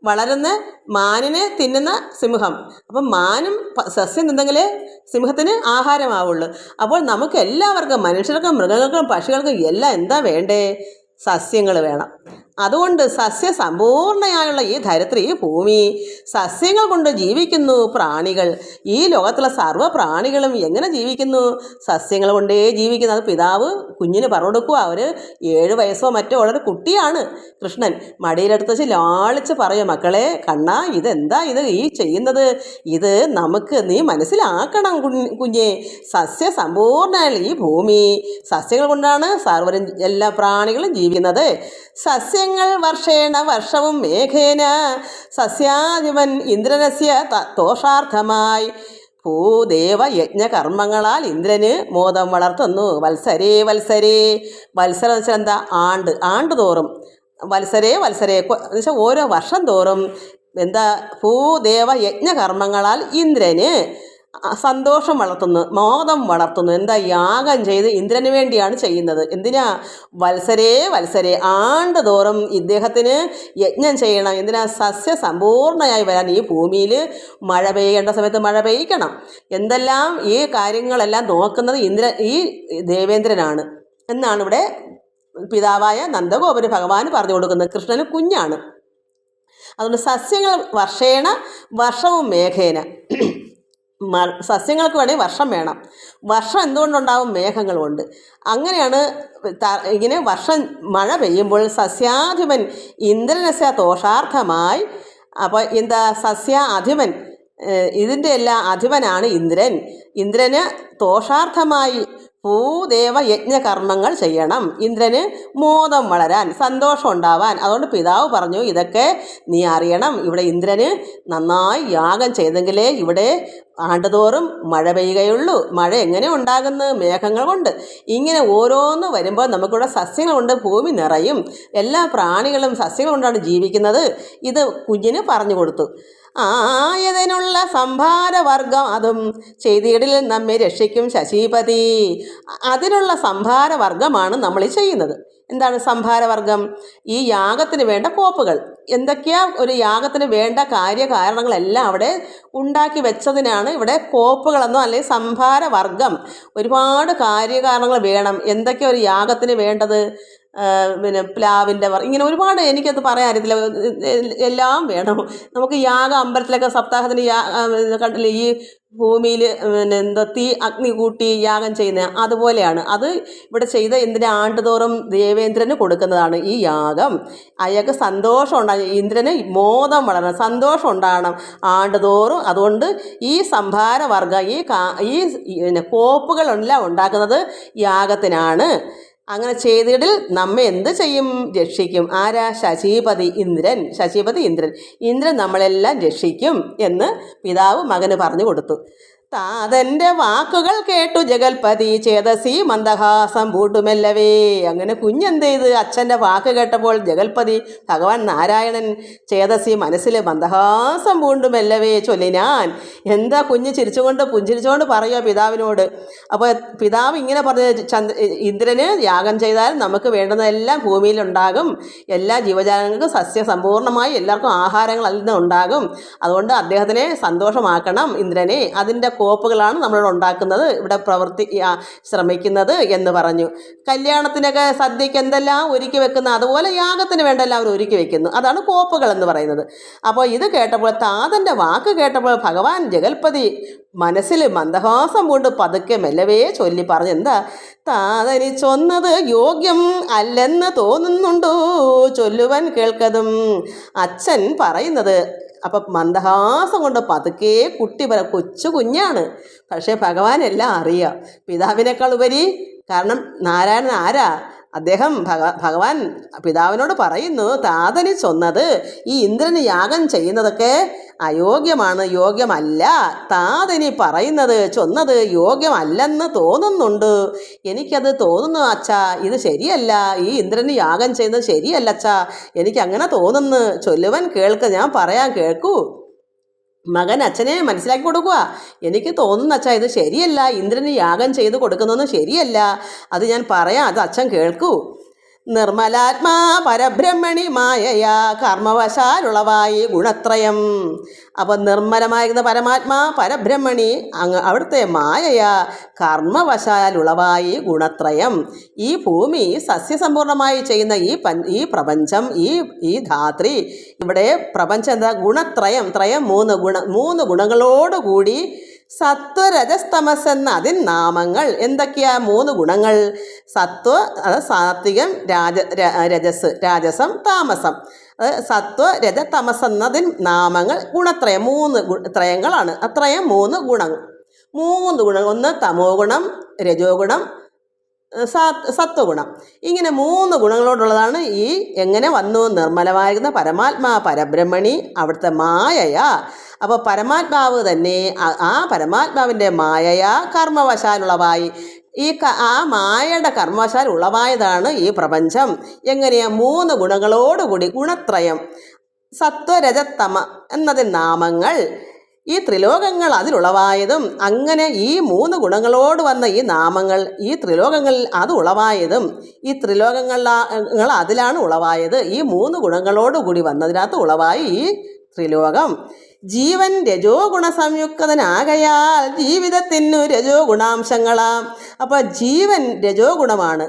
വളരുന്ന മാനിനെ തിന്നുന്ന സിംഹം. അപ്പം മാനും സസ്യം തിന്നെങ്കിലേ സിംഹത്തിന് ആഹാരമാവുള്ളൂ. അപ്പോൾ നമുക്ക് എല്ലാവർക്കും, മനുഷ്യർക്കും മൃഗങ്ങൾക്കും പക്ഷികൾക്കും എല്ലാം എന്താ വേണ്ടേ? സസ്യങ്ങൾ വേണം. അതുകൊണ്ട് സസ്യസമ്പൂർണയായുള്ള ഈ ധരിത്രി, ഈ ഭൂമി, സസ്യങ്ങൾ കൊണ്ട് ജീവിക്കുന്നു പ്രാണികൾ. ഈ ലോകത്തുള്ള സർവ്വ പ്രാണികളും എങ്ങനെ ജീവിക്കുന്നു? സസ്യങ്ങൾ കൊണ്ടേ ജീവിക്കുന്നു. അത് പിതാവ് കുഞ്ഞിന് പറഞ്ഞു കൊടുക്കുക. അവർ 7 വയസ്സോ മറ്റോ ഉള്ളൊരു കുട്ടിയാണ് കൃഷ്ണൻ. മടിയിലെടുത്ത് വെച്ച് ലാളിച്ച് പറയും, മക്കളെ കണ്ണാ, ഇതെന്താ ഇത് ഈ ചെയ്യുന്നത്? ഇത് നമുക്ക് നീ മനസ്സിലാക്കണം കുഞ്ഞെ. സസ്യസമ്പൂർണയായുള്ള ഈ ഭൂമി, സസ്യങ്ങൾ കൊണ്ടാണ് സർവ്വരും എല്ലാ പ്രാണികളും ജീവിക്കുന്നത്. സസ്യങ്ങൾ വർഷേണ വർഷവും മേഘേന സസ്യാധിപൻ ഇന്ദ്രനസ്യ ദോഷാർത്ഥമായി ഭൂദേവ യജ്ഞകർമ്മങ്ങളാൽ ഇന്ദ്രന് മോദം വളർത്തുന്നു. വത്സരേ വത്സരേ, വത്സരം എന്ന് വെച്ചാൽ എന്താ? ആണ്ട് തോറും. വത്സരേ വത്സരേ എന്ന് വെച്ചാൽ ഓരോ വർഷം തോറും എന്താ? ഭൂദേവ യജ്ഞകർമ്മങ്ങളാൽ ഇന്ദ്രന് സന്തോഷം വളർത്തുന്നു, മോദം വളർത്തുന്നു. എന്താ? യാഗം ചെയ്ത് ഇന്ദ്രന് വേണ്ടിയാണ് ചെയ്യുന്നത്. എന്തിനാ? വത്സരേ വത്സരേ, ആണ്ട് തോറും ഇദ്ദേഹത്തിന് യജ്ഞം ചെയ്യണം. എന്തിനാ? സസ്യസമ്പൂർണയായി വരാൻ. ഈ ഭൂമിയിൽ മഴ പെയ്യേണ്ട സമയത്ത് മഴ പെയ്യിക്കണം. എന്തെല്ലാം ഈ കാര്യങ്ങളെല്ലാം നോക്കുന്നത് ഈ ദേവേന്ദ്രനാണ് എന്നാണ് ഇവിടെ പിതാവായ നന്ദഗോപന് ഭഗവാന് പറഞ്ഞു കൊടുക്കുന്നത്. കൃഷ്ണന് കുഞ്ഞാണ്. അതുകൊണ്ട് സസ്യങ്ങൾ വർഷേണ വർഷവും മേഘേന, സസ്യങ്ങൾക്ക് വേണമെങ്കിൽ വർഷം വേണം. വർഷം എന്തുകൊണ്ടുണ്ടാവും? മേഘങ്ങൾ കൊണ്ട്. അങ്ങനെയാണ് ഇങ്ങനെ മഴ പെയ്യുമ്പോൾ സസ്യാധിപൻ ഇന്ദ്രനസ്യ ദോഷാർത്ഥമായി. അപ്പോൾ എന്താ? സസ്യാധിപൻ, ഇതിൻ്റെ എല്ലാം അധിപനാണ് ഇന്ദ്രൻ. ഇന്ദ്രന് ദോഷാർത്ഥമായി ഭൂദേവ യജ്ഞകർമ്മങ്ങൾ ചെയ്യണം. ഇന്ദ്രന് മോദം വളരാൻ, സന്തോഷം ഉണ്ടാവാൻ. അതുകൊണ്ട് പിതാവ് പറഞ്ഞു, ഇതൊക്കെ നീ അറിയണം. ഇവിടെ ഇന്ദ്രന് നന്നായി യാഗം ചെയ്തെങ്കിലേ ഇവിടെ ആണ്ടുതോറും മഴ പെയ്യുകയുള്ളൂ. മഴ എങ്ങനെ ഉണ്ടാകുന്നു? മേഘങ്ങൾ കൊണ്ട്. ഇങ്ങനെ ഓരോന്ന് വരുമ്പോൾ നമുക്കിവിടെ സസ്യങ്ങൾ കൊണ്ട് ഭൂമി നിറയും. എല്ലാ പ്രാണികളും സസ്യങ്ങൾ കൊണ്ടാണ് ജീവിക്കുന്നത്. ഇത് കുഞ്ഞിന് പറഞ്ഞു കൊടുത്തു. ആയതിനുള്ള സംഭാരവർഗം അതും ചെയ്തിടിൽ നമ്മെ രക്ഷിക്കും ശശീപതി. അതിനുള്ള സംഭാരവർഗമാണ് നമ്മൾ ചെയ്യുന്നത്. എന്താണ് സംഭാരവർഗം? ഈ യാഗത്തിന് വേണ്ട കോപ്പുകൾ. എന്തൊക്കെയാ ഒരു യാഗത്തിന് വേണ്ട കാര്യകാരണങ്ങളെല്ലാം അവിടെ ഉണ്ടാക്കി വെച്ചതിനാണ് ഇവിടെ കോപ്പുകളെന്നോ അല്ലെങ്കിൽ സംഭാരവർഗം. ഒരുപാട് കാര്യകാരണങ്ങൾ വേണം. എന്തൊക്കെയാ ഒരു യാഗത്തിന് വേണ്ടത്? പിന്നെ പ്ലാവിൻ്റെ ഇങ്ങനെ ഒരുപാട്, എനിക്കത് പറയാൻ അറിയത്തില്ല. എല്ലാം വേണം നമുക്ക്. യാഗം അമ്പലത്തിലൊക്കെ സപ്താഹത്തിന് കണ്ടില്ലേ, ഈ ഭൂമിയിൽ പിന്നെ തീ അഗ്നി കൂട്ടി യാഗം ചെയ്യുന്ന അതുപോലെയാണ്. അത് ഇവിടെ ചെയ്ത് എന്തിനാ? ആണ്ടുതോറും ദേവേന്ദ്രന് കൊടുക്കുന്നതാണ് ഈ യാഗം. അയാൾക്ക് സന്തോഷം ഉണ്ടാകും. ഇന്ദ്രന് മോദം വളരണം, സന്തോഷം ഉണ്ടാകണം ആണ്ടുതോറും. അതുകൊണ്ട് ഈ സംഭാരവർഗം, ഈ കോപ്പുകളെല്ലാം ഉണ്ടാക്കുന്നത് യാഗത്തിനാണ്. അങ്ങനെ ചെയ്തിടിൽ നമ്മെ എന്ത് ചെയ്യും? രക്ഷിക്കും. ആരാ? ശശീപതി ഇന്ദ്രൻ. ശശീപതി ഇന്ദ്രൻ. ഇന്ദ്രൻ നമ്മളെല്ലാം രക്ഷിക്കും എന്ന് പിതാവ് മകന് പറഞ്ഞു കൊടുത്തു. താതൻ്റെ വാക്കുകൾ കേട്ടു ജഗൽപതി ചേതസി മന്ദഹാസം പൂട്ടുമെല്ലവേ. അങ്ങനെ കുഞ്ഞെന്ത് ചെയ്ത്? അച്ഛൻ്റെ വാക്ക് കേട്ടപ്പോൾ ജഗൽപതി ഭഗവാൻ നാരായണൻ ചേതസി മനസ്സിൽ മന്ദഹാസം പൂണ്ടുമെല്ലവേ ചൊല്ലിനാൻ. എന്താ? കുഞ്ഞ് പുഞ്ചിരിച്ചുകൊണ്ട് പറയുക പിതാവിനോട്. അപ്പോൾ പിതാവ് ഇങ്ങനെ പറഞ്ഞ്, ഇന്ദ്രന് യാഗം ചെയ്താൽ നമുക്ക് വേണ്ടുന്നതെല്ലാം ഭൂമിയിലുണ്ടാകും. എല്ലാ ജീവജാലങ്ങൾക്കും സസ്യസമ്പൂർണ്ണമായി എല്ലാവർക്കും ആഹാരങ്ങൾ അതിൽ നിന്ന് ഉണ്ടാകും. അതുകൊണ്ട് അദ്ദേഹത്തിനെ സന്തോഷമാക്കണം ഇന്ദ്രനെ. അതിൻ്റെ കോപ്പുകളാണ് നമ്മളിവിടെ ഉണ്ടാക്കുന്നത്, ഇവിടെ ശ്രമിക്കുന്നത് എന്ന് പറഞ്ഞു. കല്യാണത്തിനൊക്കെ സദ്യക്ക് എന്തെല്ലാം ഒരുക്കി വെക്കുന്ന അതുപോലെ യാഗത്തിന് വേണ്ട എല്ലാവരും ഒരുക്കി വെക്കുന്നു. അതാണ് കോപ്പുകൾ എന്ന് പറയുന്നത്. അപ്പോൾ ഇത് കേട്ടപ്പോൾ, താതൻ്റെ വാക്ക് കേട്ടപ്പോൾ ഭഗവാൻ ജഗൽപതി മനസ്സിൽ മന്ദഹാസം കൊണ്ട് പതുക്കെ മെല്ലവേ ചൊല്ലി പറഞ്ഞു. എന്താ? താതനി ചൊന്നത് യോഗ്യം അല്ലെന്ന് തോന്നുന്നുണ്ടോ ചൊല്ലുവാൻ കേൾക്കതും. അച്ഛൻ പറയുന്നത്. അപ്പം മന്ദഹാസം കൊണ്ട് പതുക്കെ കുട്ടി കൊച്ചു കുഞ്ഞാണ്. പക്ഷേ ഭഗവാൻ എല്ലാം അറിയാം, പിതാവിനേക്കാൾ ഉപരി. കാരണം നാരായണൻ ആരാ? അദ്ദേഹം ഭഗവാൻ പിതാവിനോട് പറയുന്നു, താതനി ചൊന്നത് ഈ ഇന്ദ്രന് യാഗം ചെയ്യുന്നതൊക്കെ അയോഗ്യമാണ്, യോഗ്യമല്ല. താതനി പറയുന്നത് ചൊന്നത് യോഗ്യമല്ലെന്ന് തോന്നുന്നുണ്ട്. എനിക്കത് തോന്നുന്നു അച്ഛാ, ഇത് ശരിയല്ല, ഈ ഇന്ദ്രന് യാഗം ചെയ്യുന്നത് ശരിയല്ല അച്ഛാ, എനിക്കങ്ങനെ തോന്നുന്നു. ചൊല്ലുവൻ കേൾക്ക്, ഞാൻ പറയാൻ കേൾക്കൂ. മകൻ അച്ഛനെ മനസ്സിലാക്കി കൊടുക്കുക. എനിക്ക് തോന്നുന്നു അച്ഛാ, ഇത് ശരിയല്ല, ഇന്ദ്രന് യാഗം ചെയ്ത് കൊടുക്കുന്നതൊന്നും ശരിയല്ല, അത് ഞാൻ പറയാം, അത് അച്ഛൻ കേൾക്കൂ. നിർമ്മലാത്മാ പരബ്രഹ്മണി മായയാ കർമ്മവശാലുളവായി ഗുണത്രയം. അപ്പം നിർമ്മലമായിരുന്ന പരമാത്മാ പരബ്രഹ്മണി അവിടുത്തെ മായയാ കർമ്മവശാലുളവായി ഗുണത്രയം. ഈ ഭൂമി സസ്യസമ്പൂർണമായി ചെയ്യുന്ന ഈ പ്രപഞ്ചം, ഈ ധാത്രി, ഇവിടെ പ്രപഞ്ചം എന്താ? ഗുണത്രയം. ത്രയം മൂന്ന് ഗുണങ്ങളോടുകൂടി സത്വരജസ്തമസ് എന്ന അതിൻ നാമങ്ങൾ എന്തൊക്കെയാ? 3 ഗുണങ്ങൾ. സത്വ അത് സാത്വികം, രജസ് രാജസം, താമസം. സത്വ രജ തമസ് എന്നതിൻ നാമങ്ങൾ ഗുണത്രയം. 3 ത്രയങ്ങളാണ്. അത്രയും 3 ഗുണങ്ങൾ. 3 ഗുണം. ഒന്ന് തമോ ഗുണം, രജോ ഗുണം, സത്വഗുണം. ഇങ്ങനെ 3 ഗുണങ്ങളോടുള്ളതാണ് ഈ എങ്ങനെ വന്നു? നിർമ്മലമായിരുന്ന പരമാത്മാ പരബ്രഹ്മണി അവിടുത്തെ മായയാ. അപ്പോൾ പരമാത്മാവ് തന്നെ, ആ പരമാത്മാവിൻ്റെ മായയാ കർമ്മവശാലുളവായി, ആ മായയുടെ കർമ്മവശാൽ ഉളവായതാണ് ഈ പ്രപഞ്ചം. എങ്ങനെയാ? 3 ഗുണങ്ങളോടുകൂടി. ഗുണത്രയം, സത്വരജത്തമ എന്നതിന് നാമങ്ങൾ, ഈ ത്രിലോകങ്ങൾ അതിലുളവായതും. അങ്ങനെ ഈ 3 ഗുണങ്ങളോട് വന്ന ഈ നാമങ്ങൾ ഈ ത്രിലോകങ്ങളിൽ അത് ഉളവായതും. ഈ ത്രിലോകങ്ങൾ അതിലാണ് ഉളവായത്. ഈ 3 ഗുണങ്ങളോടുകൂടി വന്നതിനകത്ത് ഉളവായി ഈ ത്രിലോകം. ജീവൻ രജോ ഗുണ സംയുക്തനാകയാൽ ജീവിതത്തിനു രജോ ഗുണാംശങ്ങളാം. അപ്പോൾ ജീവൻ രജോ ഗുണമാണ്.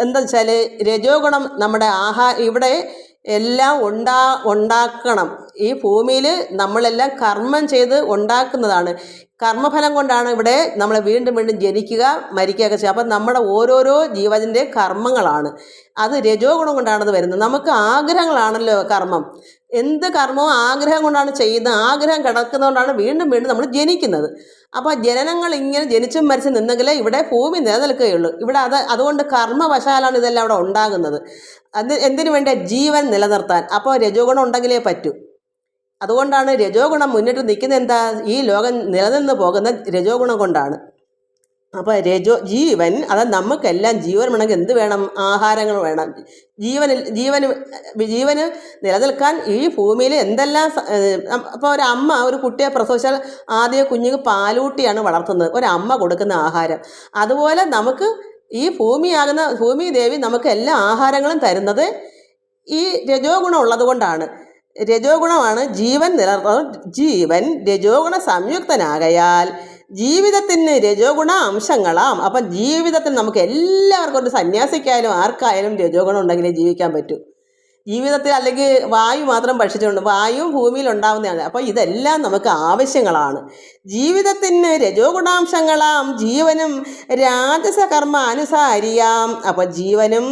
എന്താ വെച്ചാൽ രജോ ഗുണം നമ്മുടെ ഇവിടെ എല്ലാം ഉണ്ടാക്കണം. ഈ ഭൂമിയിൽ നമ്മളെല്ലാം കർമ്മം ചെയ്ത് ഉണ്ടാക്കുന്നതാണ്. കർമ്മഫലം കൊണ്ടാണ് ഇവിടെ നമ്മൾ വീണ്ടും വീണ്ടും ജനിക്കുക, മരിക്കുകയൊക്കെ ചെയ്യുക. അപ്പം നമ്മുടെ ഓരോരോ ജീവൻ്റെ കർമ്മങ്ങളാണ്. അത് രജോ ഗുണം കൊണ്ടാണത് വരുന്നത്. നമുക്ക് ആഗ്രഹങ്ങളാണല്ലോ കർമ്മം. എന്ത് കർമ്മവും ആഗ്രഹം കൊണ്ടാണ് ചെയ്യുന്നത്. ആഗ്രഹം കിടക്കുന്നതുകൊണ്ടാണ് വീണ്ടും വീണ്ടും നമ്മൾ ജനിക്കുന്നത്. അപ്പോൾ ജനനങ്ങൾ ഇങ്ങനെ ജനിച്ചും മരിച്ചും നിന്നെങ്കിലേ ഇവിടെ ഭൂമി നിലനിൽക്കുകയുള്ളൂ. ഇവിടെ അതുകൊണ്ട് കർമ്മവശാലാണ് ഇതെല്ലാം അവിടെ ഉണ്ടാകുന്നത്. എന്തിനു വേണ്ടി? ജീവൻ നിലനിർത്താൻ. അപ്പോൾ രജോ ഗുണം ഉണ്ടെങ്കിലേ പറ്റൂ. അതുകൊണ്ടാണ് രജോ ഗുണം മുന്നിട്ട് നിൽക്കുന്നത്. എന്താ? ഈ ലോകം നിലനിന്ന് പോകുന്ന രജോ ഗുണം കൊണ്ടാണ്. അപ്പോൾ ജീവൻ, അത് നമുക്കെല്ലാം ജീവൻ വേണമെങ്കിൽ എന്ത് വേണം? ആഹാരങ്ങൾ വേണം. ജീവന് നിലനിൽക്കാൻ ഈ ഭൂമിയിൽ എന്തെല്ലാം. അപ്പോൾ ഒരു കുട്ടിയെ പ്രസവിച്ചാൽ ആദ്യം കുഞ്ഞുങ്ങൾക്ക് പാലൂട്ടിയാണ് വളർത്തുന്നത്, ഒരമ്മ കൊടുക്കുന്ന ആഹാരം. അതുപോലെ നമുക്ക് ഈ ഭൂമി ദേവി നമുക്ക് എല്ലാ ആഹാരങ്ങളും തരുന്നത് ഈ രജോ ഗുണം ഉള്ളത് കൊണ്ടാണ്. രജോ ഗുണമാണ് ജീവൻ നിലനിർത്തുന്നത്. ജീവൻ രജോ ഗുണ സംയുക്തനാകയാൽ ജീവിതത്തിന് രജോ ഗുണ അംശങ്ങളാം. അപ്പം ജീവിതത്തിന് നമുക്ക് എല്ലാവർക്കും ഒരു സന്യാസിക്കായാലും ആർക്കായാലും രജോ ഗുണം ഉണ്ടെങ്കിലേ ജീവിക്കാൻ പറ്റൂ. ജീവിതത്തിൽ അല്ലെങ്കിൽ വായു മാത്രം ഭക്ഷിച്ചുകൊണ്ട്, വായുവും ഭൂമിയിൽ ഉണ്ടാവുന്നതാണ്. അപ്പോൾ ഇതെല്ലാം നമുക്ക് ആവശ്യങ്ങളാണ്. ജീവിതത്തിന് രജോ ഗുണാംശങ്ങളാം. ജീവനും രാജസകർമാനുസാരിയാം. അപ്പോൾ ജീവനും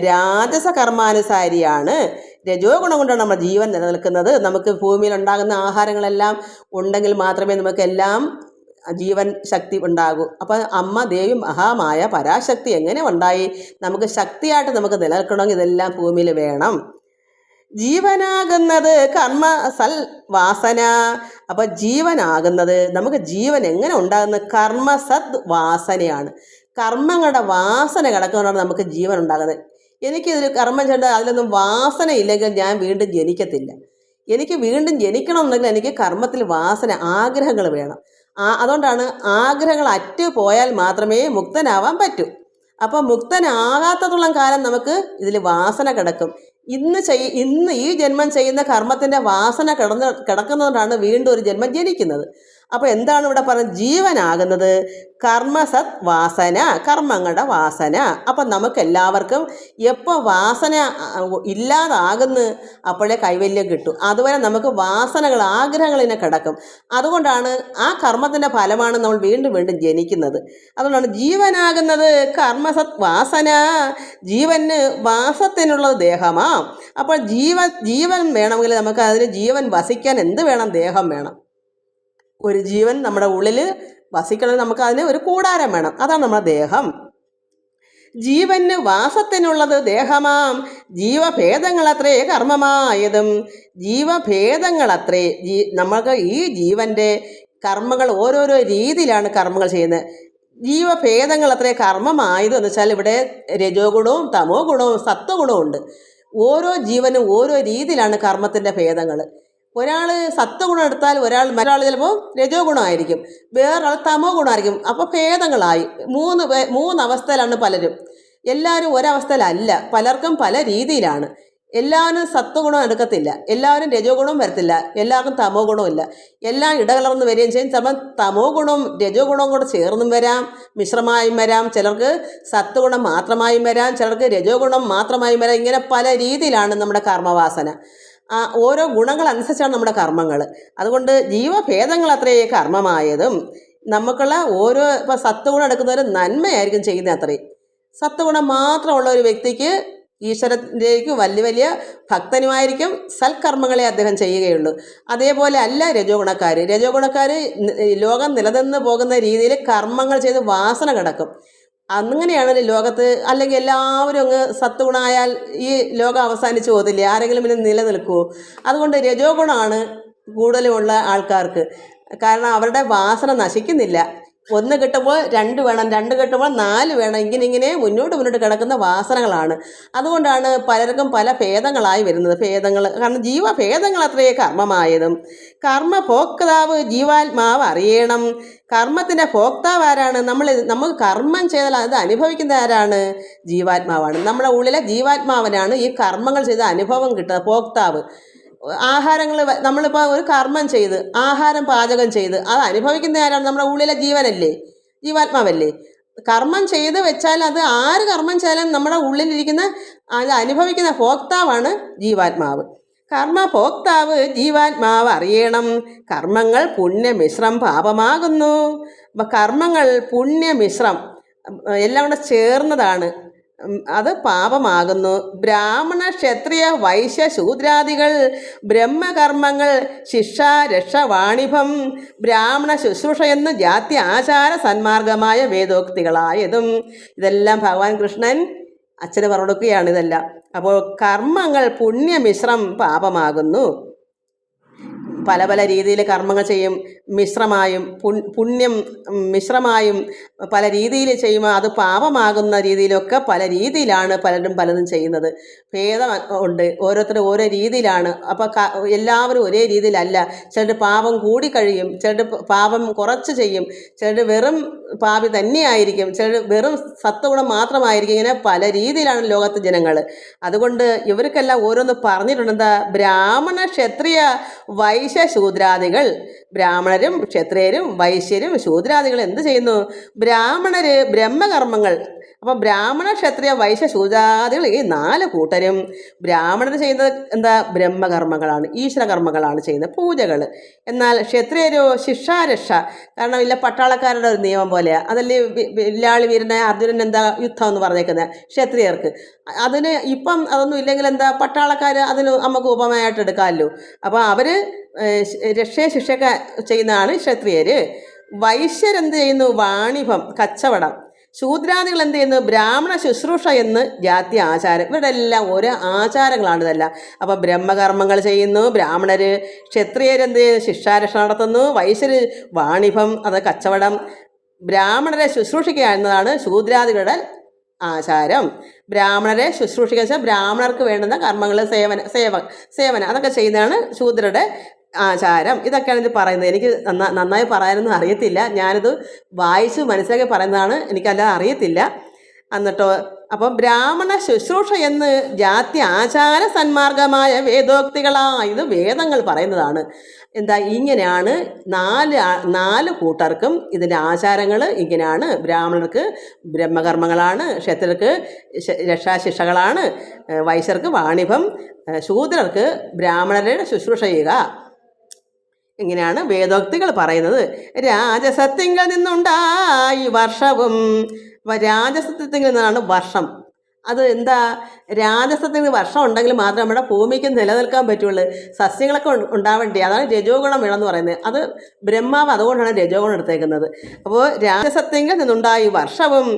രാജസകർമാനുസാരിയാണ്. രജോ ഗുണം കൊണ്ടാണ് നമ്മുടെ ജീവൻ നിലനിൽക്കുന്നത്. നമുക്ക് ഭൂമിയിൽ ഉണ്ടാകുന്ന ആഹാരങ്ങളെല്ലാം ഉണ്ടെങ്കിൽ മാത്രമേ നമുക്കെല്ലാം ജീവൻ ശക്തി ഉണ്ടാകൂ. അപ്പോൾ അമ്മ ദേവി മഹാമായ പരാശക്തി എങ്ങനെ ഉണ്ടായി? നമുക്ക് ശക്തിയായിട്ട് നമുക്ക് നിലനിൽക്കണമെങ്കിൽ ഇതെല്ലാം ഭൂമിയിൽ വേണം. ജീവനാകുന്നത് കർമ്മ സൽ വാസന. അപ്പോൾ ജീവനാകുന്നത്, നമുക്ക് ജീവൻ എങ്ങനെ ഉണ്ടാകുന്നത്? കർമ്മ സദ് വാസനയാണ്. കർമ്മങ്ങളുടെ വാസന കിടക്കുന്നതാണ് നമുക്ക് ജീവൻ ഉണ്ടാകുന്നത്. എനിക്കിതൊരു കർമ്മം ചെയ്യേണ്ട അതിലൊന്നും വാസന ഇല്ലെങ്കിൽ ഞാൻ വീണ്ടും ജനിക്കത്തില്ല. എനിക്ക് വീണ്ടും ജനിക്കണമെന്നുണ്ടെങ്കിൽ എനിക്ക് കർമ്മത്തിൽ വാസന, ആഗ്രഹങ്ങൾ വേണം. അതുകൊണ്ടാണ് ആഗ്രഹങ്ങൾ അറ്റുപോയാൽ മാത്രമേ മുക്തനാവാൻ പറ്റൂ. അപ്പോൾ മുക്തനാകാത്തത്തോളം കാലം നമുക്ക് ഇതിൽ വാസന കിടക്കും. ഇന്ന് ഈ ജന്മം ചെയ്യുന്ന കർമ്മത്തിൻ്റെ വാസന കിടക്കുന്നതുകൊണ്ടാണ് വീണ്ടും ഒരു ജന്മം ജനിക്കുന്നത്. അപ്പോൾ എന്താണ് ഇവിടെ പറയുന്നത്? ജീവനാകുന്നത് കർമ്മസത് വാസന, കർമ്മങ്ങളുടെ വാസന. അപ്പം നമുക്കെല്ലാവർക്കും എപ്പോൾ വാസന ഇല്ലാതാകുന്നു അപ്പോഴേ കൈവല്യം കിട്ടും. അതുവരെ നമുക്ക് വാസനകൾ, ആഗ്രഹങ്ങളിനെ കിടക്കും. അതുകൊണ്ടാണ് ആ കർമ്മത്തിൻ്റെ ഫലമാണ് നമ്മൾ വീണ്ടും വീണ്ടും ജനിക്കുന്നത്. അതുകൊണ്ടാണ് ജീവനാകുന്നത് കർമ്മസത് വാസന. ജീവന് വാസത്തിനുള്ളത് ദേഹമാ. അപ്പോൾ ജീവൻ വേണമെങ്കിൽ നമുക്ക് അതിന് ജീവൻ വസിക്കാൻ എന്ത് വേണം? ദേഹം വേണം. ഒരു ജീവൻ നമ്മുടെ ഉള്ളിൽ വസിക്കണമെങ്കിൽ നമുക്ക് അതിന് ഒരു കൂടാരം വേണം. അതാണ് നമ്മുടെ ദേഹം. ജീവന് വാസത്തിനുള്ളത് ദേഹമാം ജീവഭേദങ്ങളത്രേ കർമ്മമായതും. ജീവഭേദങ്ങളത്രേ നമ്മൾക്ക് ഈ ജീവൻ്റെ കർമ്മങ്ങൾ ഓരോരോ രീതിയിലാണ് കർമ്മങ്ങൾ ചെയ്യുന്നത്. ജീവഭേദങ്ങളത്രേ കർമ്മമായതും എന്ന് വെച്ചാൽ ഇവിടെ രജോ ഗുണവും തമോ ഗുണവും സത്വഗുണവും ഉണ്ട്. ഓരോ ജീവനും ഓരോ രീതിയിലാണ് കർമ്മത്തിൻ്റെ ഭേദങ്ങൾ. ഒരാൾ സത്വഗുണം എടുത്താൽ മറ്റൊരാൾ ചിലപ്പോൾ രജോ ഗുണമായിരിക്കും, വേറൊരാൾ തമോ ഗുണമായിരിക്കും. അപ്പോൾ ഭേദങ്ങളായി മൂന്ന് അവസ്ഥയിലാണ് പലരും. എല്ലാവരും ഒരവസ്ഥയിലല്ല, പലർക്കും പല രീതിയിലാണ്. എല്ലാവരും സത്വഗുണം എടുക്കത്തില്ല, എല്ലാവരും രജോ ഗുണവും വരത്തില്ല, എല്ലാവർക്കും തമോ ഗുണവും ഇല്ല. എല്ലാം ഇടകലർന്ന് വരികയും ചെയ്യും. ചിലപ്പോൾ തമോ ഗുണവും രജോ ഗുണവും കൂടെ ചേർന്നും വരാം, മിശ്രമായും വരാം. ചിലർക്ക് സത്വഗുണം മാത്രമായും വരാം, ചിലർക്ക് രജോ ഗുണം മാത്രമായും വരാം. ഇങ്ങനെ പല രീതിയിലാണ് നമ്മുടെ കർമ്മവാസന. ഓരോ ഗുണങ്ങളനുസരിച്ചാണ് നമ്മുടെ കർമ്മങ്ങൾ. അതുകൊണ്ട് ജീവഭേദങ്ങൾ അത്രയേ കർമ്മമായതും. നമുക്കുള്ള ഓരോ ഇപ്പോൾ സത്വഗുണം എടുക്കുന്നവർ നന്മയായിരിക്കും ചെയ്യുന്നത്. അത്രയും സത്വഗുണം മാത്രമുള്ള ഒരു വ്യക്തിക്ക് ഈശ്വരനിലേക്ക് വലിയ ഭക്തനുമായിരിക്കും, സൽക്കർമ്മങ്ങളെ അദ്ദേഹം ചെയ്യുകയുള്ളൂ. അതേപോലെ അല്ല രജോ ഗുണക്കാർ ലോകം നിലനിന്ന് പോകുന്ന രീതിയിൽ കർമ്മങ്ങൾ ചെയ്ത് വാസന കിടക്കും. അങ്ങനെയാണ് ലോകത്ത്. അല്ലെങ്കിൽ എല്ലാവരും അങ്ങ് സത്വഗുണമായാൽ ഈ ലോകം അവസാനിച്ചു പോകത്തില്ലേ? ആരെങ്കിലും പിന്നെ നിലനിൽക്കുമോ? അതുകൊണ്ട് രജോ ഗുണമാണ് കൂടുതലുമുള്ള ആൾക്കാർക്ക്. കാരണം അവരുടെ വാസന നശിക്കുന്നില്ല. 1 കിട്ടുമ്പോൾ 2 വേണം, 2 കിട്ടുമ്പോൾ 4 വേണം. ഇങ്ങനെ മുന്നോട്ട് കിടക്കുന്ന വാസനകളാണ്. അതുകൊണ്ടാണ് പലർക്കും പല ഭേദങ്ങളായി വരുന്നത്. കാരണം ജീവഭേദങ്ങൾ അത്രയേ കർമ്മമായതും. കർമ്മഭോക്താവ് ജീവാത്മാവ് അറിയണം. കർമ്മത്തിൻ്റെ ഭോക്താവ് ആരാണ്? നമുക്ക് കർമ്മം ചെയ്താൽ അത് അനുഭവിക്കുന്ന ആരാണ്? ജീവാത്മാവാണ്. നമ്മുടെ ഉള്ളിലെ ജീവാത്മാവിനാണ് ഈ കർമ്മങ്ങൾ ചെയ്ത അനുഭവം കിട്ടുന്നത്, ഭോക്താവ്. ആഹാരങ്ങൾ നമ്മളിപ്പോൾ ഒരു കർമ്മം ചെയ്ത് ആഹാരം പാചകം ചെയ്ത് അത് അനുഭവിക്കുന്ന ആരാണ്? നമ്മുടെ ഉള്ളിലെ ജീവനല്ലേ, ജീവാത്മാവല്ലേ. കർമ്മം ചെയ്ത് വെച്ചാൽ അത് ആര് കർമ്മം ചെയ്താലും നമ്മുടെ ഉള്ളിലിരിക്കുന്ന അത് അനുഭവിക്കുന്ന ഭോക്താവാണ് ജീവാത്മാവ്. കർമ്മഭോക്താവ് ജീവാത്മാവ് അറിയണം. കർമ്മങ്ങൾ പുണ്യമിശ്രം പാപമാകുന്നു. അപ്പം കർമ്മങ്ങൾ പുണ്യമിശ്രം എല്ലാം കൂടെ ചേർന്നതാണ്, അത് പാപമാകുന്നു. ബ്രാഹ്മണ ക്ഷത്രിയ വൈശ്യ ശൂദ്രാദികൾ ബ്രഹ്മകർമ്മങ്ങൾ ശിക്ഷ രക്ഷ വാണിഭം ബ്രാഹ്മണ ശുശ്രൂഷ എന്ന് ജാതി ആചാര സന്മാർഗമായ വേദോക്തികളായതും. ഇതെല്ലാം ഭഗവാൻ കൃഷ്ണൻ അച്ഛന് പറഞ്ഞു കൊടുക്കുകയാണ് ഇതെല്ലാം. അപ്പോൾ കർമ്മങ്ങൾ പുണ്യമിശ്രം പാപമാകുന്നു. പല രീതിയിൽ കർമ്മങ്ങൾ ചെയ്യും, മിശ്രമായും പുണ്യം മിശ്രമായും പല രീതിയിൽ ചെയ്യുമ്പോൾ അത് പാപമാകുന്ന രീതിയിലൊക്കെ പല രീതിയിലാണ് പലതും ചെയ്യുന്നത്. ഭേദം ഉണ്ട്, ഓരോരുത്തരും ഓരോ രീതിയിലാണ്. അപ്പോൾ എല്ലാവരും ഒരേ രീതിയിലല്ല. ചിലർ പാപം കൂടിക്കഴിയും, ചിലർ പാപം കുറച്ച് ചെയ്യും, ചിലർ വെറും പാപി തന്നെയായിരിക്കും, ചിലർ വെറും സത്വഗുണം മാത്രമായിരിക്കും. ഇങ്ങനെ പല രീതിയിലാണ് ലോകത്ത് ജനങ്ങൾ. അതുകൊണ്ട് ഇവർക്കെല്ലാം ഓരോന്ന് പറഞ്ഞിട്ടുണ്ട്. എന്താ? ബ്രാഹ്മണ ക്ഷത്രിയ വൈശ്യ ശൂദ്രാദികൾ. ബ്രാഹ്മണരും ക്ഷത്രിയരും വൈശ്യരും ശൂദ്രാദികൾ എന്ത് ചെയ്യുന്നു? ബ്രാഹ്മണര് ബ്രഹ്മകർമ്മങ്ങൾ. അപ്പം ബ്രാഹ്മണ ക്ഷത്രിയ വൈശ്യ ശൂദ്രാദികൾ ഈ 4 കൂട്ടരും ബ്രാഹ്മണർ ചെയ്യുന്നത് എന്താ? ബ്രഹ്മകർമ്മങ്ങളാണ്, ഈശ്വരകർമ്മങ്ങളാണ് ചെയ്യുന്നത്, പൂജകൾ. എന്നാൽ ക്ഷത്രിയരോ ശിക്ഷാരക്ഷ. കാരണം ഇല്ല പട്ടാളക്കാരുടെ ഒരു നിയമം പോലെയാണ്. അതല്ലേ വില്ലാളി വീരനായ അർജുനൻ എന്താ യുദ്ധം എന്ന് പറഞ്ഞേക്കുന്നത് ക്ഷത്രിയർക്ക്. അതിന് ഇപ്പം അതൊന്നും ഇല്ലെങ്കിൽ എന്താ പട്ടാളക്കാർ അതിന് നമുക്ക് ഉപമയായിട്ട് എടുക്കാമല്ലോ. അപ്പോൾ അവർ ശിക്ഷയൊക്കെ ചെയ്യുന്നതാണ് ക്ഷത്രിയർ. വൈശ്യരെന്ത് ചെയ്യുന്നു? വാണിഭം, കച്ചവടം. ശൂദ്രാദികൾ എന്ത് ചെയ്യുന്നു? ബ്രാഹ്മണ ശുശ്രൂഷ എന്ന് ജാതി ആചാരം. ഇവിടെ എല്ലാം ഓരോ ആചാരങ്ങളാണ് ഇതെല്ലാം. അപ്പം ബ്രഹ്മകർമ്മങ്ങൾ ചെയ്യുന്നു ബ്രാഹ്മണർ, ക്ഷത്രിയരെന്ത് ചെയ്യുന്നു? ശിക്ഷാരക്ഷ നടത്തുന്നു, വൈശ്യർ വാണിഭം, അത് കച്ചവടം. ബ്രാഹ്മണരെ ശുശ്രൂഷിക്കുക എന്നതാണ് ശൂദ്രാദികളുടെ ആചാരം. ബ്രാഹ്മണരെ ശുശ്രൂഷിക്കുക വെച്ചാൽ ബ്രാഹ്മണർക്ക് വേണ്ടുന്ന കർമ്മങ്ങൾ, സേവനം അതൊക്കെ ചെയ്യുന്നതാണ് ശൂദ്രരുടെ ആചാരം. ഇതൊക്കെയാണ് ഇത് പറയുന്നത്. എനിക്ക് നന്നായി പറയാനൊന്നും അറിയത്തില്ല, ഞാനിത് വായിച്ച് മനസ്സിലാക്കി പറയുന്നതാണ്, എനിക്കല്ലാതെ അറിയത്തില്ല. എന്നിട്ടോ അപ്പോൾ ബ്രാഹ്മണ ശുശ്രൂഷ എന്ന് ജാതി ആചാര സന്മാർഗമായ വേദോക്തികളായത് വേദങ്ങൾ പറയുന്നതാണ്. എന്താ? ഇങ്ങനെയാണ് 4 കൂട്ടർക്കും ഇതിൻ്റെ ആചാരങ്ങൾ ഇങ്ങനെയാണ്. ബ്രാഹ്മണർക്ക് ബ്രഹ്മകർമ്മങ്ങളാണ്, ക്ഷത്രിയർക്ക് രക്ഷാശിക്ഷകളാണ്, വൈശ്യർക്ക് വാണിഭം, ശൂദ്രർക്ക് ബ്രാഹ്മണരുടെ ശുശ്രൂഷ ചെയ്യുക. ഇങ്ങനെയാണ് വേദോക്തികൾ പറയുന്നത്. രാജസത്തിങ്കിൽ നിന്നുണ്ടായി വർഷവും. രാജസത്യത്തിൽ നിന്നാണ് വർഷം. അത് എന്താ, രാജസത്തിന് വർഷം ഉണ്ടെങ്കിൽ മാത്രമേ നമ്മുടെ ഭൂമിക്ക് നിലനിൽക്കാൻ പറ്റുള്ളൂ, സസ്യങ്ങളൊക്കെ ഉണ്ടാവേണ്ടി. അതാണ് രജോ ഗുണം വേണമെന്ന് പറയുന്നത്. അത് ബ്രഹ്മാവ് അതുകൊണ്ടാണ് രജോ ഗുണം എടുത്തേക്കുന്നത്. അപ്പോൾ രാജസത്യങ്കിൽ നിന്നുണ്ടായി വർഷവും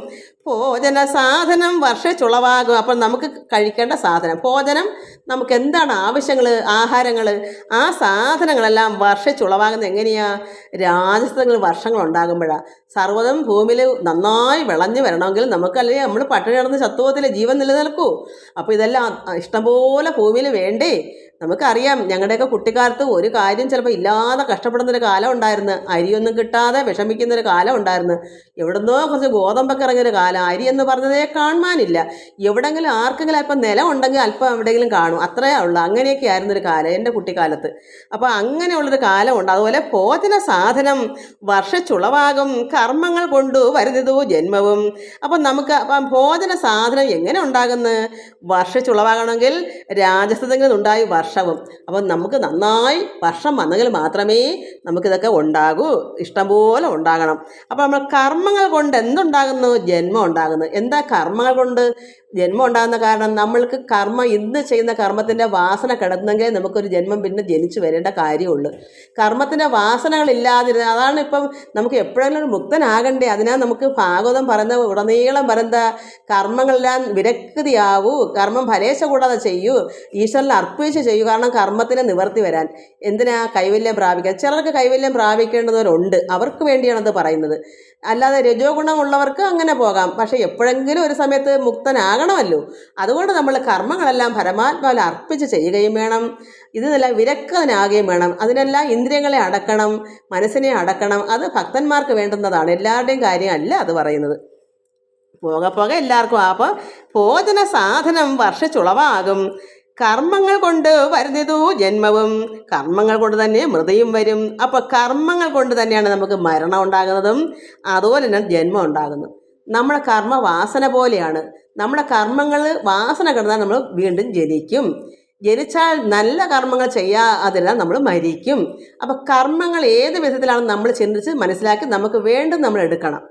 ഭോജന സാധനം വർഷിച്ചുളവാകും. അപ്പം നമുക്ക് കഴിക്കേണ്ട സാധനം, ഭോജനം, നമുക്ക് എന്താണ് ആവശ്യങ്ങൾ, ആഹാരങ്ങൾ, ആ സാധനങ്ങളെല്ലാം വർഷിച്ചുളവാകുന്നത് എങ്ങനെയാ? രാജസങ്ങൾ വർഷങ്ങൾ ഉണ്ടാകുമ്പോഴാണ്. സർവ്വതും ഭൂമിയിൽ നന്നായി വിളഞ്ഞു വരണമെങ്കിൽ നമുക്ക്, അല്ലെങ്കിൽ നമ്മൾ പട്ടിണി കിടന്ന് ചത്തുപോകത്തിലെ ജീവൻ നിലനിൽക്കൂ. അപ്പോൾ ഇതെല്ലാം ഇഷ്ടംപോലെ ഭൂമിയിൽ വേണ്ടേ? നമുക്കറിയാം, ഞങ്ങളുടെയൊക്കെ കുട്ടിക്കാലത്ത് ഒരു കാര്യം ചിലപ്പോൾ ഇല്ലാതെ കഷ്ടപ്പെടുന്നൊരു കാലം ഉണ്ടായിരുന്നു. അരിയൊന്നും കിട്ടാതെ വിഷമിക്കുന്നൊരു കാലം ഉണ്ടായിരുന്നു. എവിടുന്നോ കുറച്ച് ഗോതമ്പൊക്കെ ഇറങ്ങിയൊരു കാലം. അരി എന്ന് പറഞ്ഞതേ കാണാനില്ല. എവിടെങ്കിലും ആർക്കെങ്കിലും അല്പം നിലം ഉണ്ടെങ്കിൽ അല്പം എവിടെയെങ്കിലും കാണും, അത്രയേ ഉള്ളൂ. അങ്ങനെയൊക്കെ ആയിരുന്നൊരു കാലം എൻ്റെ കുട്ടിക്കാലത്ത്. അപ്പോൾ അങ്ങനെയുള്ളൊരു കാലമുണ്ട്. അതുപോലെ ഭോജന സാധനം വർഷിച്ചുളവാകും, കർമ്മങ്ങൾ കൊണ്ടു വരുന്നതു ജന്മവും. അപ്പം നമുക്ക് ഭോജന സാധനം എങ്ങനെ ഉണ്ടാകുന്നത്? വർഷിച്ചുളവാകണമെങ്കിൽ രാജസത്തിൽ ഉണ്ടായി വർഷവും. അപ്പം നമുക്ക് നന്നായി വർഷം വന്നെങ്കിൽ മാത്രമേ നമുക്കിതൊക്കെ ഉണ്ടാകൂ, ഇഷ്ടംപോലെ ഉണ്ടാകണം. അപ്പോൾ നമ്മൾ കർമ്മങ്ങൾ കൊണ്ട് എന്തുണ്ടാകുന്നു? ജന്മം ഉണ്ടാകുന്നു. എന്താ കർമ്മങ്ങൾ കൊണ്ട് ജന്മം ഉണ്ടാകുന്ന കാരണം? നമ്മൾക്ക് കർമ്മം, ഇന്ന് ചെയ്യുന്ന കർമ്മത്തിൻ്റെ വാസന കിടന്നെങ്കിൽ നമുക്കൊരു ജന്മം പിന്നെ ജനിച്ചു വരേണ്ട കാര്യമുള്ളൂ. കർമ്മത്തിൻ്റെ വാസനകളില്ലാതിരുന്ന, അതാണ് ഇപ്പം നമുക്ക് എപ്പോഴെങ്കിലും ഒരു മുക്തനാകണ്ടേ. അതിനാൽ നമുക്ക് ഭാഗവതം പറയുന്ന ഉടനീളം പറയുന്ന കർമ്മങ്ങളെല്ലാം വിരക്തിയാവൂ, കർമ്മം ഫലേശ കൂടാതെ ചെയ്യൂ, ഈശ്വരനെ അർപ്പിച്ച് ചെയ്യൂ. കാരണം കർമ്മത്തിന് നിവർത്തി വരാൻ. എന്തിനാ? കൈവല്യം പ്രാപിക്കാൻ. ചിലർക്ക് കൈവല്യം പ്രാപിക്കേണ്ടവരുണ്ട്, അവർക്ക് വേണ്ടിയാണത് പറയുന്നത്. അല്ലാതെ രജോ ഗുണമുള്ളവർക്ക് അങ്ങനെ പോകാം. പക്ഷേ എപ്പോഴെങ്കിലും ഒരു സമയത്ത് മുക്തനാകണമല്ലോ. അതുകൊണ്ട് നമ്മൾ കർമ്മങ്ങളെല്ലാം പരമാത്മാവിൽ അർപ്പിച്ച് ചെയ്യുകയും വേണം. ഇതിനെല്ലാം വിരക്തനാകുകയും വേണം. അതിനെല്ലാം ഇന്ദ്രിയങ്ങളെ അടക്കണം, മനസ്സിനെ അടക്കണം. അത് ഭക്തന്മാർക്ക് വേണ്ടുന്നതാണ്, എല്ലാവരുടെയും കാര്യമല്ല അത് പറയുന്നത്. പോകെ എല്ലാവർക്കും. അപ്പോൾ ഭോജന സാധനം വർഷിച്ചുളവാകും, കർമ്മങ്ങൾ കൊണ്ട് വരുന്നതു ജന്മവും. കർമ്മങ്ങൾ കൊണ്ട് തന്നെ മൃതിയും വരും. അപ്പോൾ കർമ്മങ്ങൾ കൊണ്ട് തന്നെയാണ് നമുക്ക് മരണം ഉണ്ടാകുന്നതും അതുപോലെ തന്നെ ജന്മം ഉണ്ടാകുന്നത്. നമ്മുടെ കർമ്മ വാസന പോലെയാണ്. നമ്മുടെ കർമ്മങ്ങൾ വാസന കിടന്നാൽ നമ്മൾ വീണ്ടും ജനിക്കും. ജനിച്ചാൽ നല്ല കർമ്മങ്ങൾ ചെയ്യാതിരുന്നാൽ നമ്മൾ മരിക്കും. അപ്പോൾ കർമ്മങ്ങൾ ഏത് വിധത്തിലാണെന്ന് നമ്മൾ ചിന്തിച്ച് മനസ്സിലാക്കി നമുക്ക് വേണ്ടത് നമ്മൾ എടുക്കണം.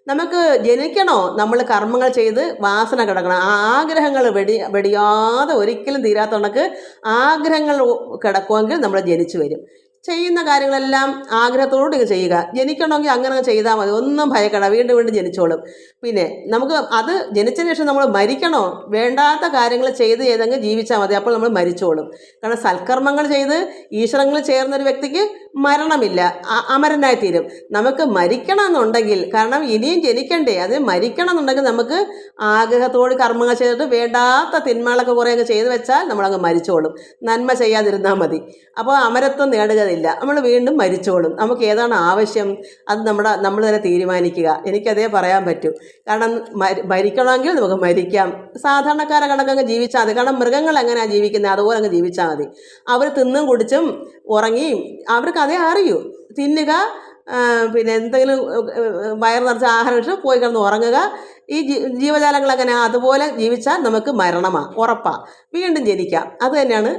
നമുക്ക് ജനിക്കണോ? നമ്മൾ കർമ്മങ്ങൾ ചെയ്ത് വാസന കിടക്കണം. ആ ആഗ്രഹങ്ങൾ വെടിയാതെ ഒരിക്കലും തീരാത്ത കണക്ക് ആഗ്രഹങ്ങൾ കിടക്കുമെങ്കിൽ നമ്മൾ ജനിച്ചു വരും. ചെയ്യുന്ന കാര്യങ്ങളെല്ലാം ആഗ്രഹത്തോട് ചെയ്യുക. ജനിക്കണമെങ്കിൽ അങ്ങനെ ചെയ്താൽ മതി, ഒന്നും ഭയക്കണ്ട, വീണ്ടും വീണ്ടും ജനിച്ചോളും. പിന്നെ നമുക്ക് അത് ജനിച്ചതിന് ശേഷം നമ്മൾ മരിക്കണോ? വേണ്ടാത്ത കാര്യങ്ങൾ ചെയ്തങ്ങ് ജീവിച്ചാൽ മതി, അപ്പോൾ നമ്മൾ മരിച്ചോളും. കാരണം സൽക്കർമ്മങ്ങൾ ചെയ്ത് ഈശ്വരങ്ങൾ ചേർന്നൊരു വ്യക്തിക്ക് മരണമില്ല, അമരനായി തീരും. നമുക്ക് മരിക്കണം എന്നുണ്ടെങ്കിൽ, കാരണം ഇനിയും ജനിക്കണ്ടേ, അതിന് മരിക്കണം എന്നുണ്ടെങ്കിൽ നമുക്ക് ആഗ്രഹത്തോട് കർമ്മങ്ങൾ ചെയ്തിട്ട് വേണ്ടാത്ത തിന്മകളൊക്കെ കുറേ അങ്ങ് ചെയ്ത് വെച്ചാൽ നമ്മളങ്ങ് മരിച്ചോളും. നന്മ ചെയ്യാതിരുന്നാൽ മതി. അപ്പോൾ അമരത്വം നേടുകയില്ല, നമ്മൾ വീണ്ടും മരിച്ചോളും. നമുക്ക് ഏതാണ് ആവശ്യം അത് നമ്മൾ തന്നെ തീരുമാനിക്കുക. എനിക്കതേ പറയാൻ പറ്റൂ. കാരണം മരിക്കണമെങ്കിൽ നമുക്ക് മരിക്കാം, സാധാരണക്കാരെ കണക്കങ്ങ് ജീവിച്ചാൽ മതി. കാരണം മൃഗങ്ങൾ എങ്ങനെയാണ് ജീവിക്കുന്നത് അതുപോലെ അങ്ങ് ജീവിച്ചാൽ മതി. അവർ തിന്നും കുടിച്ചും ഉറങ്ങിയും അവർക്ക് അതേ അറിയൂ. തിന്നുക, പിന്നെ എന്തെങ്കിലും വയർ നിറച്ച ആഹാരം ഇട്ട് പോയി കിടന്ന് ഉറങ്ങുക. ഈ ജീവജാലങ്ങൾ എങ്ങനെ അതുപോലെ ജീവിച്ചാൽ നമുക്ക് മരണമാണ്, ഉറപ്പാണ്, വീണ്ടും ജനിക്കാം. അത് തന്നെയാണ്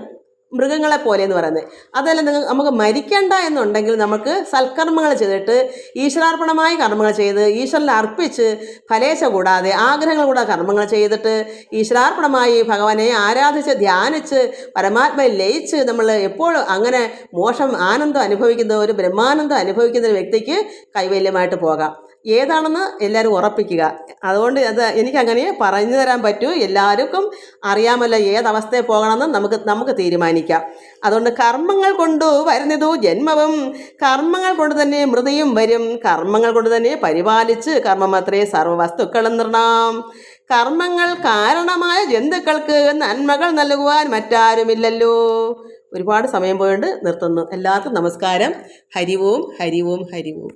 മൃഗങ്ങളെ പോലെ എന്ന് പറയുന്നത്. അതല്ല, നമുക്ക് മരിക്കണ്ട എന്നുണ്ടെങ്കിൽ നമുക്ക് സൽക്കർമ്മങ്ങൾ ചെയ്തിട്ട് ഈശ്വരാർപ്പണമായ കർമ്മങ്ങൾ ചെയ്ത് ഈശ്വരനെ അർപ്പിച്ച് ഫലേശ കൂടാതെ ആഗ്രഹങ്ങൾ കൂടാതെ കർമ്മങ്ങൾ ചെയ്തിട്ട് ഈശ്വരാർപ്പണമായി ഭഗവാനെ ആരാധിച്ച് ധ്യാനിച്ച് പരമാത്മയിൽ ലയിച്ച് നമ്മൾ എപ്പോഴും അങ്ങനെ മോക്ഷം ആനന്ദം അനുഭവിക്കുന്ന ഒരു ബ്രഹ്മാനന്ദം അനുഭവിക്കുന്ന ഒരു വ്യക്തിക്ക് കൈവല്യമായിട്ട് പോകാം. ഏതാണെന്ന് എല്ലാവരും ഉറപ്പിക്കുക. അതുകൊണ്ട് എനിക്കങ്ങനെ പറഞ്ഞു തരാൻ പറ്റൂ. എല്ലാവർക്കും അറിയാമല്ലോ ഏതവസ്ഥയിൽ പോകണമെന്ന് നമുക്ക് തീരുമാനിക്കാം. അതുകൊണ്ട് കർമ്മങ്ങൾ കൊണ്ടു വരുന്നതു ജന്മവും, കർമ്മങ്ങൾ കൊണ്ട് തന്നെ മൃതിയും വരും. കർമ്മങ്ങൾ കൊണ്ട് തന്നെ പരിപാലിച്ച് കർമ്മമത്രേ സർവ്വവസ്തുക്കളും നിർണ്ണാം. കർമ്മങ്ങൾ കാരണമായ ജന്തുക്കൾക്ക് നന്മകൾ നൽകുവാൻ മറ്റാരുമില്ലല്ലോ. ഒരുപാട് സമയം പോയിട്ട് നിർത്തുന്നു. എല്ലാവർക്കും നമസ്കാരം. ഹരി ഓം, ഹരി ഓം, ഹരി ഓം.